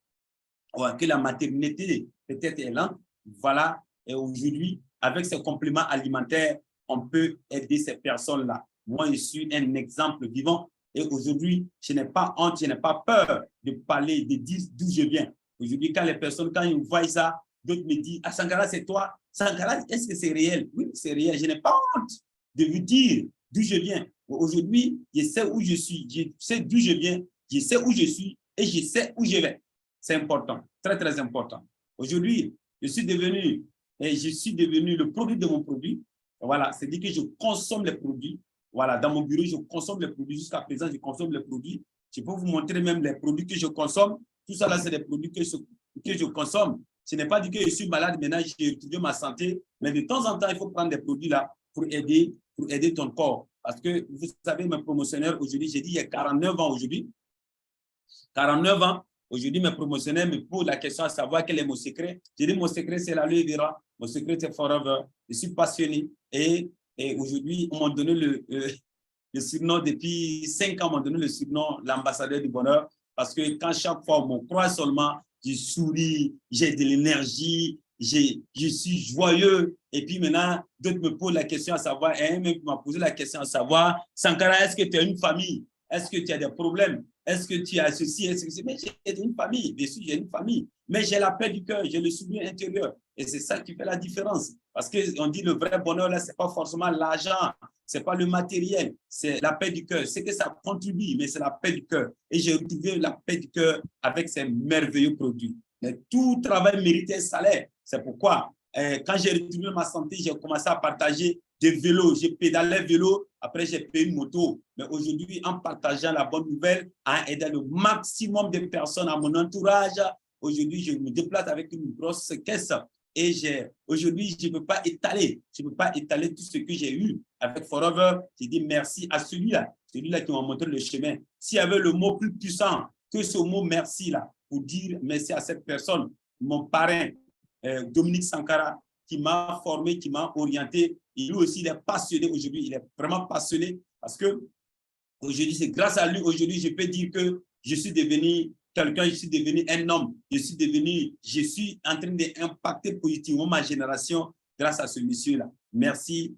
que la maternité peut-être est lente. Voilà. Et aujourd'hui, avec ces compléments alimentaires, on peut aider ces personnes-là. Moi, je suis un exemple vivant. Et aujourd'hui, je n'ai pas honte, je n'ai pas peur de parler, de dire d'où je viens. Aujourd'hui, quand les personnes, quand ils voient ça, d'autres me disent, ah, Sankara, c'est toi. Sankara, est-ce que c'est réel? Oui, c'est réel. Je n'ai pas honte de vous dire d'où je viens. Aujourd'hui, je sais où je suis, je sais d'où je viens, je sais où je suis et je sais où je vais. C'est important, très, très important. Aujourd'hui, je suis devenu le produit de mon produit. Voilà, c'est-à-dire que je consomme les produits. Voilà, dans mon bureau, je consomme les produits. Jusqu'à présent, je consomme les produits. Je peux vous montrer même les produits que je consomme. Tout ça, là, c'est des produits que je consomme. Ce n'est pas dit que je suis malade, maintenant, j'ai retrouvé ma santé. Mais de temps en temps, il faut prendre des produits là pour aider ton corps. Parce que, vous savez, mes promotionnaires, aujourd'hui, j'ai dit, il y a 49 ans aujourd'hui. 49 ans. Aujourd'hui, mes promotionnaires me posent la question à savoir quel est mon secret. J'ai dit, mon secret, c'est l'aloe vera. Mon secret, c'est Forever. Je suis passionné. Et aujourd'hui, on m'a donné le surnom, depuis 5 ans, on m'a donné le surnom l'ambassadeur du bonheur. Parce que quand chaque fois on me croit seulement, je souris, j'ai de l'énergie, je suis joyeux. Et puis maintenant, d'autres me posent la question à savoir, un mec m'a posé la question à savoir, Sankara, est-ce que tu as une famille? Est-ce que tu as des problèmes? Est-ce que tu as ceci? Est-ce que mais j'ai une famille, bien sûr, j'ai une famille. Mais j'ai la paix du cœur, j'ai le sourire intérieur. Et c'est ça qui fait la différence. Parce qu'on dit le vrai bonheur, là, ce n'est pas forcément l'argent, ce n'est pas le matériel, c'est la paix du cœur. C'est que ça contribue, mais c'est la paix du cœur. Et j'ai retrouvé la paix du cœur avec ces merveilleux produits. Mais tout travail mérite un salaire. C'est pourquoi, quand j'ai retrouvé ma santé, j'ai commencé à partager des vélos. J'ai pédalé vélo, après j'ai payé une moto. Mais aujourd'hui, en partageant la bonne nouvelle, en aidant le maximum de personnes à mon entourage, aujourd'hui, je me déplace avec une grosse caisse. Et aujourd'hui, je ne peux pas étaler tout ce que j'ai eu avec Forever. J'ai dit merci à celui-là qui m'a montré le chemin. S'il y avait le mot plus puissant que ce mot merci là, pour dire merci à cette personne, mon parrain, Dominique Sankara, qui m'a formé, qui m'a orienté. Et lui aussi, il est passionné aujourd'hui. Il est vraiment passionné parce que aujourd'hui, c'est grâce à lui, aujourd'hui, je peux dire que je suis devenu quelqu'un, je suis devenu un homme, je suis en train d'impacter positivement ma génération grâce à ce monsieur-là. Merci,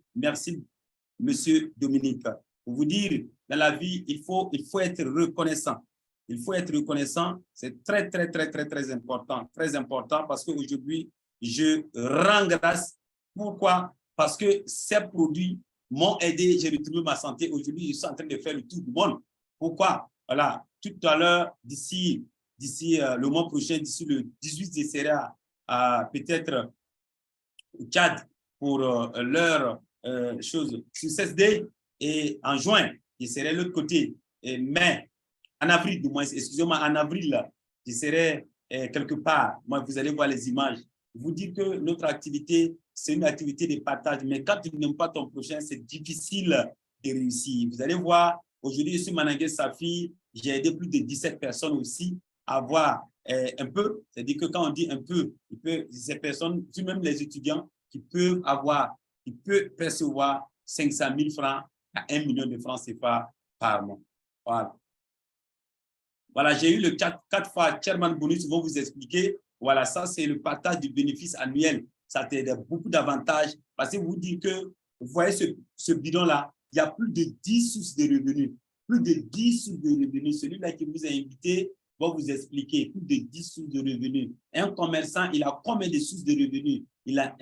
monsieur Dominique. Pour vous dire, dans la vie, il faut être reconnaissant. Il faut être reconnaissant, c'est très, très, très, très, très important parce qu'aujourd'hui, je rends grâce. Pourquoi? Parce que ces produits m'ont aidé, j'ai retrouvé ma santé. Aujourd'hui, je suis en train de faire le tour du monde. Pourquoi? Voilà. tout à l'heure, d'ici le mois prochain, d'ici le 18, je serai peut-être au Tchad pour leur chose Success Day. Et en juin, je serai de l'autre côté. Mais en avril, du moins, excusez-moi, en avril, je serai quelque part. Moi, vous allez voir les images. Vous dites que notre activité, c'est une activité de partage. Mais quand tu n'aimes pas ton prochain, c'est difficile de réussir. Vous allez voir, aujourd'hui, je suis Manangué Safi. J'ai aidé plus de 17 personnes aussi à avoir un peu. C'est-à-dire que quand on dit un peu, ces personnes, même les étudiants, qui peuvent percevoir 500 000 francs à 1 million de francs CFA par mois. Voilà. Voilà, j'ai eu le 4 fois Chairman Bonus, ils vont vous expliquer. Voilà, ça, c'est le partage du bénéfice annuel. Ça a beaucoup d'avantages parce que vous dites que, vous voyez ce bidon-là, il y a plus de 10 sources de revenus. Plus de 10 sources de revenus. Celui-là qui vous a invité va vous expliquer plus de 10 sources de revenus. Un commerçant, il a combien de sources de revenus? Il a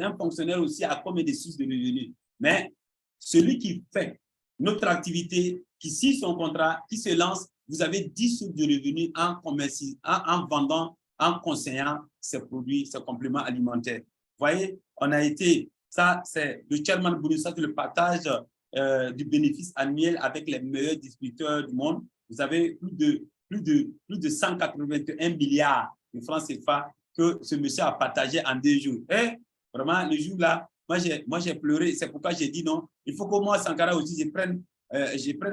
un fonctionnaire aussi a combien de sources de revenus? Mais celui qui fait notre activité, qui signe son contrat, qui se lance, vous avez 10 sources de revenus en vendant, en conseillant ces produits, ces compléments alimentaires. Vous voyez, on a été, ça c'est le Chairman Bonus, ça c'est le partage du bénéfice annuel avec les meilleurs distributeurs du monde. Vous avez plus de 181 milliards de francs CFA que ce monsieur a partagé en 2 jours. Et vraiment, le jour-là, moi, j'ai pleuré. C'est pourquoi j'ai dit non. Il faut que moi, Sankara aussi, je prenne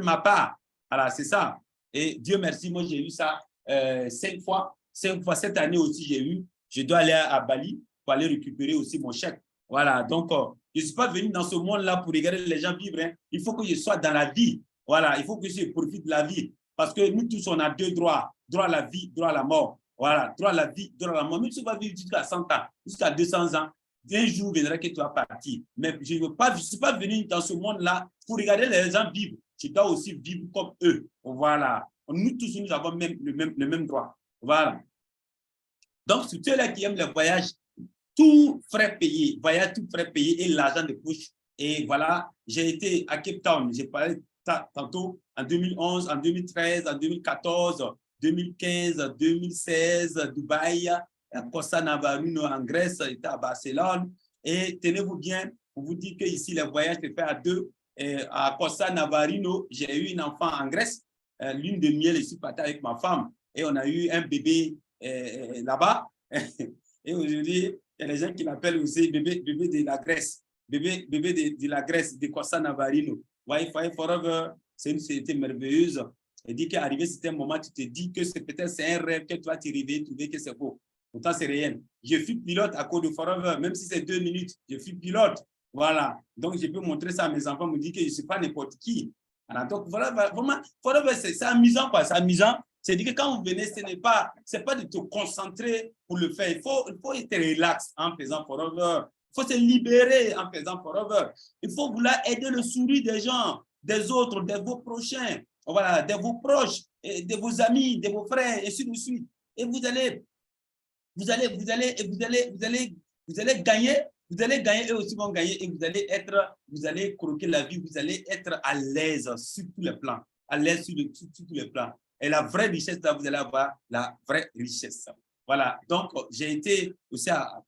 ma part. Alors, c'est ça. Et Dieu merci, moi, j'ai eu ça 5 fois. 5 fois cette année aussi, j'ai eu. Je dois aller à Bali pour aller récupérer aussi mon chèque. Voilà. Donc, je ne suis pas venu dans ce monde-là pour regarder les gens vivre. Hein. Il faut que je sois dans la vie. Voilà. Il faut que je profite de la vie. Parce que nous tous, on a 2 droits. Droit à la vie, droit à la mort. Voilà. Droit à la vie, droit à la mort. Même si tu vas vivre jusqu'à 100 ans, jusqu'à 200 ans, un jour viendra que tu vas partir. Mais je ne suis pas venu dans ce monde-là pour regarder les gens vivre. Je dois aussi vivre comme eux. Voilà. Nous tous, nous avons le même droit. Voilà. Donc, sur ceux-là qui aiment le voyage, tout frais payé, voyage tout frais payé et l'argent de poche. Et voilà, j'ai été à Cape Town. J'ai parlé tantôt en 2011, en 2013, en 2014, 2015, 2016, Dubaï, Costa Navarino en Grèce, j'étais à Barcelone. Et tenez-vous bien, pour vous dire qu'ici, le voyage se fait à 2. À Costa Navarino, j'ai eu une enfant en Grèce, lune de miel, je suis parti avec ma femme. Et on a eu un bébé là-bas. Et aujourd'hui, il y a des gens qui l'appellent aussi bébé de la Grèce. Bébé de la Grèce, de Costa Navarino. Voyez, Forever, c'est une société merveilleuse. Et dit qu'arrivé à un moment, tu te dis que c'est un rêve que tu vas te réveiller, trouver que c'est beau. Pourtant, c'est réel. Je suis pilote à cause de Forever, même si c'est 2 minutes, je suis pilote. Voilà. Donc, je peux montrer ça à mes enfants, me dire que je ne suis pas n'importe qui. Alors, donc, voilà, vraiment, Forever, c'est amusant, quoi. C'est amusant. C'est-à-dire que quand vous venez, ce n'est pas de te concentrer pour le faire. Il faut être relax en faisant Forever. Il faut se libérer en faisant Forever. Il faut vouloir aider le sourire des gens, des autres, de vos prochains, voilà, de vos proches, de vos amis, de vos frères, et ainsi de suite. Et vous allez gagner. Vous allez gagner, eux aussi vont gagner, et vous allez croquer la vie, vous allez être à l'aise sur tous les plans. À l'aise sur tous les plans. Et la vraie richesse, là, vous allez avoir la vraie richesse. Voilà. Donc, j'ai été aussi à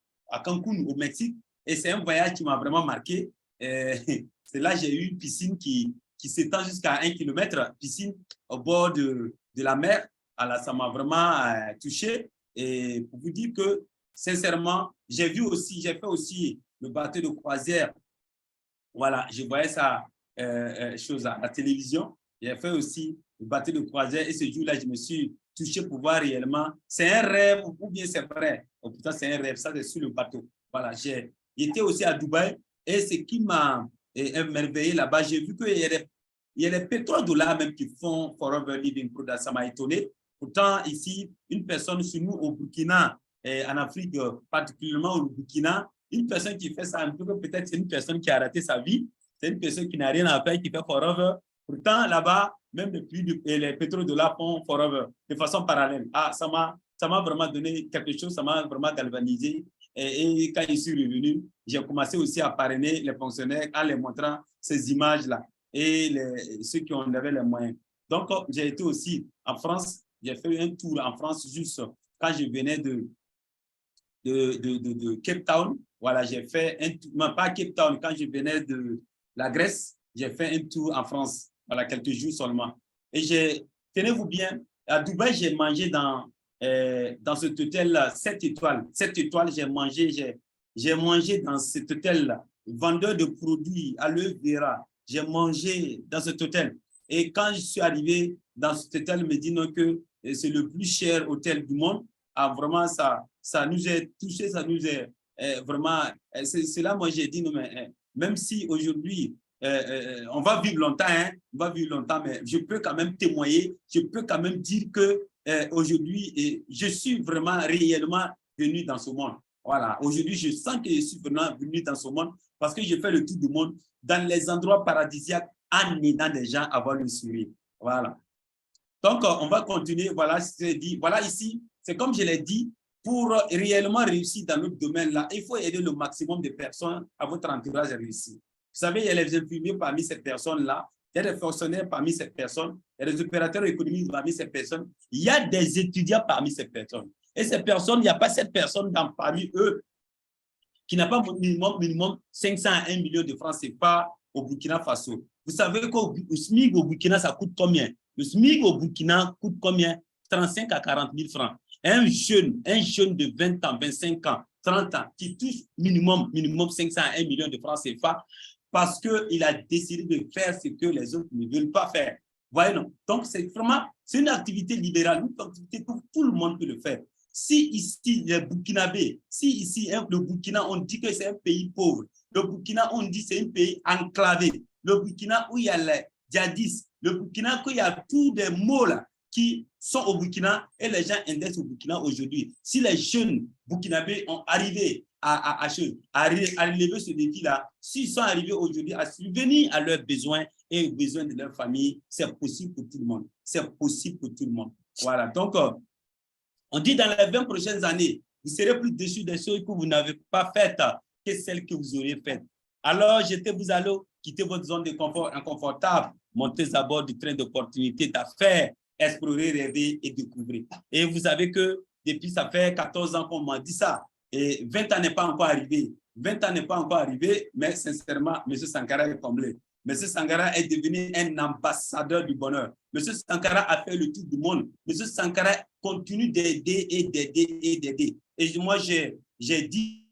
Cancun, au Mexique, et c'est un voyage qui m'a vraiment marqué. C'est là que j'ai eu une piscine qui s'étend jusqu'à 1 kilomètre, piscine au bord de la mer. Alors, ça m'a vraiment touché. Et pour vous dire que, sincèrement, j'ai fait aussi le bateau de croisière. Voilà, je voyais ça chose à la télévision. J'ai fait aussi le bateau de croisière et ce jour-là, je me suis touché pour voir réellement. C'est un rêve ou bien c'est vrai? Oh, putain, c'est un rêve, ça c'est sur le bateau. Voilà, j'ai été aussi à Dubaï et ce qui m'a émerveillé là-bas, j'ai vu qu'il y a les pétrodollars même qui font Forever Living Product. Ça m'a étonné. Pourtant, ici, une personne sur nous au Burkina, en Afrique, particulièrement au Burkina, une personne qui fait ça, peut-être c'est une personne qui a raté sa vie, c'est une personne qui n'a rien à faire, qui fait Forever. Pourtant, là-bas, même depuis les pétrodollars font Forever de façon parallèle. Ah, ça m'a vraiment donné quelque chose, ça m'a vraiment galvanisé. Et quand je suis revenu, j'ai commencé aussi à parrainer les fonctionnaires en les montrant ces images-là et ceux qui en avaient les moyens. Donc, j'ai été aussi en France. J'ai fait un tour en France juste quand je venais de Cape Town. Voilà, j'ai fait un tour, non, pas Cape Town, quand je venais de la Grèce, j'ai fait un tour en France. Voilà, quelques jours seulement. Et tenez-vous bien, à Dubaï, j'ai mangé dans cet hôtel 7 étoiles. 7 étoiles, j'ai mangé dans cet hôtel, vendeur de produits, aloe vera. J'ai mangé dans cet hôtel. Et quand je suis arrivé dans cet hôtel, il me dit non, que c'est le plus cher hôtel du monde. Ah, vraiment, ça nous a touché, ça nous a vraiment. C'est là, moi, j'ai dit non, mais même si aujourd'hui, on va vivre longtemps, hein, on va vivre longtemps, mais je peux quand même témoigner, je peux quand même dire que aujourd'hui, je suis vraiment réellement venu dans ce monde. Voilà, aujourd'hui, je sens que je suis vraiment venu dans ce monde parce que j'ai fait le tour du monde dans les endroits paradisiaques en aidant des gens à avoir le sourire. Voilà. Donc, on va continuer. Voilà, voilà ici, c'est comme je l'ai dit, pour réellement réussir dans notre domaine-là, il faut aider le maximum de personnes à votre entourage à réussir. Vous savez, il y a les infirmiers parmi ces personnes-là, il y a des fonctionnaires parmi ces personnes, il y a des opérateurs économiques parmi ces personnes, il y a des étudiants parmi ces personnes. Et ces personnes, il n'y a pas cette personne parmi eux qui n'a pas minimum 500 à 1 million de francs CFA au Burkina Faso. Vous savez qu'au SMIC au Burkina, ça coûte combien? Le SMIC au Burkina coûte combien? 35 à 40 000 francs. Un jeune de 20 ans, 25 ans, 30 ans, qui touche minimum 500 à 1 million de francs CFA parce qu'il a décidé de faire ce que les autres ne veulent pas faire. Voyez, non? Donc, c'est vraiment, c'est une activité libérale, une activité que tout le monde peut le faire. Si ici, les Burkinabés, si ici, le Burkina, on dit que c'est un pays pauvre, le Burkina, on dit que c'est un pays enclavé, le Burkina où il y a les djihadistes, le Burkina où il y a tous des mots là qui sont au Burkina et les gens indexent au Burkina aujourd'hui. Si les jeunes Burkinabés ont arrivé à relever ce défi-là, s'ils sont arrivés aujourd'hui à subvenir à leurs besoins et aux besoins de leur famille, c'est possible pour tout le monde. C'est possible pour tout le monde. Voilà, donc, on dit dans les 20 prochaines années, vous serez plus déçus des choses que vous n'avez pas faites que celles que vous auriez faites. Alors, vous allez quitter votre zone de confort inconfortable, monter à bord du train d'opportunités d'affaires, explorer, rêver et découvrir. Et vous savez que depuis, ça fait 14 ans qu'on m'a dit ça. Et 20 ans n'est pas encore arrivé. 20 ans n'est pas encore arrivé, mais sincèrement, M. Sankara est comblé. M. Sankara est devenu un ambassadeur du bonheur. M. Sankara a fait le tour du monde. M. Sankara continue d'aider et d'aider et d'aider. Et moi, j'ai dit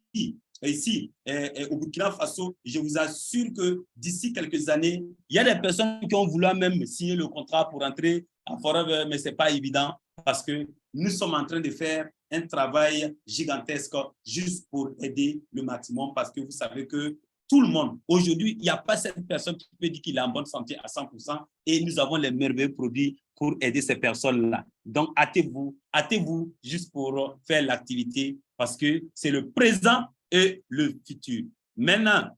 ici, au Burkina Faso, je vous assure que d'ici quelques années, il y a des personnes qui ont voulu même signer le contrat pour entrer à Forever, mais ce n'est pas évident parce que nous sommes en train de faire un travail gigantesque juste pour aider le maximum parce que vous savez que tout le monde, aujourd'hui, il n'y a pas cette personne qui peut dire qu'il est en bonne santé à 100% et nous avons les merveilleux produits pour aider ces personnes-là. Donc, hâtez-vous juste pour faire l'activité parce que c'est le présent et le futur. Maintenant,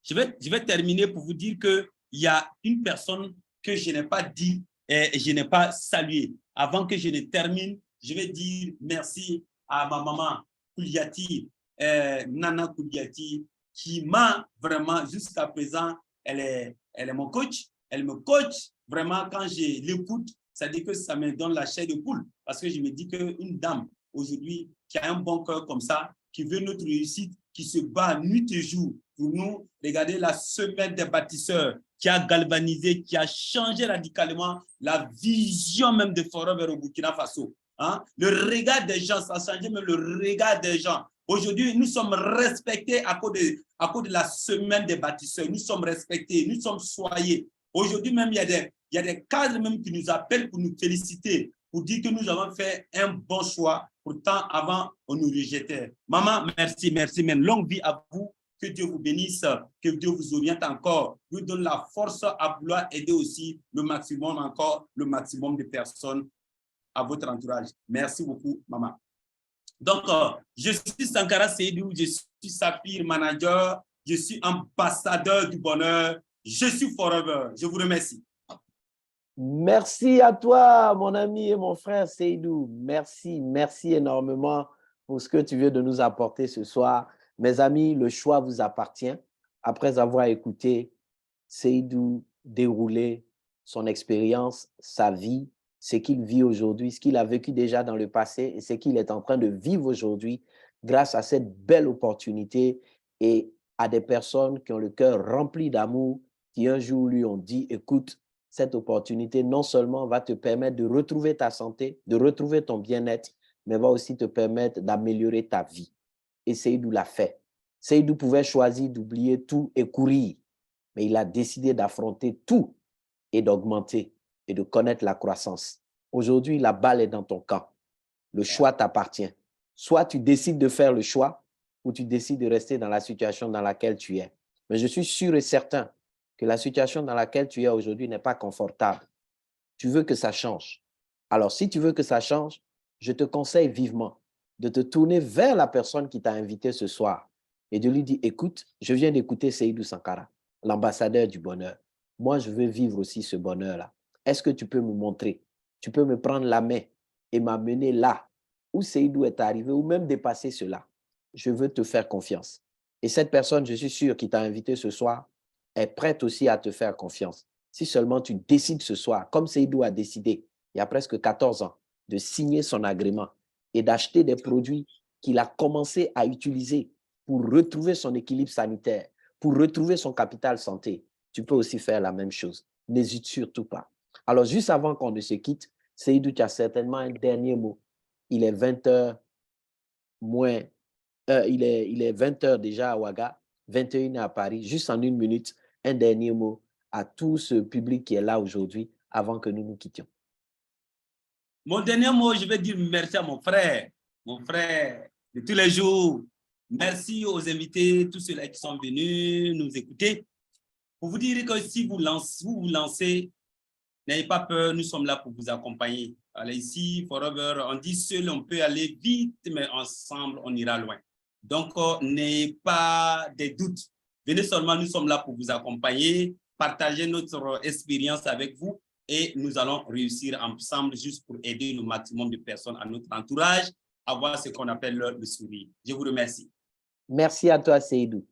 je vais terminer pour vous dire qu'il y a une personne que je n'ai pas dit et je n'ai pas salué. Avant que je ne termine, je vais dire merci à ma maman Kouliati, Nana Kouliati, qui m'a vraiment, jusqu'à présent, elle est mon coach. Elle me coach vraiment quand je l'écoute. Ça dit que ça me donne la chair de poule parce que je me dis qu'une dame aujourd'hui qui a un bon cœur comme ça, qui veut notre réussite, qui se bat nuit et jour pour nous. Regardez la semaine des bâtisseurs qui a galvanisé, qui a changé radicalement la vision même de Forever au Burkina Faso. Hein? Le regard des gens, ça a changé même le regard des gens. Aujourd'hui, nous sommes respectés à cause de la semaine des bâtisseurs. Nous sommes respectés, nous sommes soignés. Aujourd'hui même, il y a des cadres même qui nous appellent pour nous féliciter, pour dire que nous avons fait un bon choix. Pourtant, avant, on nous rejetait. Maman, merci, merci, même. Longue vie à vous. Que Dieu vous bénisse, que Dieu vous oriente encore, vous donne la force à vouloir aider aussi le maximum de personnes à votre entourage. Merci beaucoup, maman. Donc, je suis Sankara Seydou, je suis Saphir Manager, je suis ambassadeur du bonheur, je suis Forever. Je vous remercie. Merci à toi, mon ami et mon frère Seydou. Merci, merci énormément pour ce que tu viens de nous apporter ce soir. Mes amis, le choix vous appartient. Après avoir écouté Seydou dérouler son expérience, sa vie, ce qu'il vit aujourd'hui, ce qu'il a vécu déjà dans le passé et ce qu'il est en train de vivre aujourd'hui grâce à cette belle opportunité et à des personnes qui ont le cœur rempli d'amour, qui un jour lui ont dit, écoute, cette opportunité non seulement va te permettre de retrouver ta santé, de retrouver ton bien-être, mais va aussi te permettre d'améliorer ta vie. Et Seydou l'a fait. Seydou pouvait choisir d'oublier tout et courir, mais il a décidé d'affronter tout et d'augmenter et de connaître la croissance. Aujourd'hui, la balle est dans ton camp. Le choix t'appartient. Soit tu décides de faire le choix ou tu décides de rester dans la situation dans laquelle tu es. Mais je suis sûr et certain que la situation dans laquelle tu es aujourd'hui n'est pas confortable. Tu veux que ça change. Alors, si tu veux que ça change, je te conseille vivement de te tourner vers la personne qui t'a invité ce soir et de lui dire, écoute, je viens d'écouter Seydou Sankara, l'ambassadeur du bonheur. Moi, je veux vivre aussi ce bonheur-là. Est-ce que tu peux me montrer? Tu peux me prendre la main et m'amener là où Seydou est arrivé ou même dépasser cela. Je veux te faire confiance. Et cette personne, je suis sûr, qui t'a invité ce soir, est prête aussi à te faire confiance. Si seulement tu décides ce soir, comme Seydou a décidé il y a presque 14 ans, de signer son agrément et d'acheter des produits qu'il a commencé à utiliser pour retrouver son équilibre sanitaire, pour retrouver son capital santé, tu peux aussi faire la même chose. N'hésite surtout pas. Alors, juste avant qu'on ne se quitte, Seydou, tu as certainement un dernier mot. Il est 20h moins, il est 20h déjà à Ouaga, 21h à Paris. Juste en une minute, un dernier mot à tout ce public qui est là aujourd'hui avant que nous nous quittions. Mon dernier mot, je vais dire merci à mon frère de tous les jours. Merci aux invités, tous ceux-là qui sont venus nous écouter. Pour vous dire que si vous vous lancez, n'ayez pas peur, nous sommes là pour vous accompagner. Allez ici, Forever, on dit seul, on peut aller vite, mais ensemble, on ira loin. Donc, n'ayez pas de doutes. Venez seulement, nous sommes là pour vous accompagner, partager notre expérience avec vous et nous allons réussir ensemble juste pour aider le maximum de personnes à notre entourage à avoir ce qu'on appelle le sourire. Je vous remercie. Merci à toi, Seydou.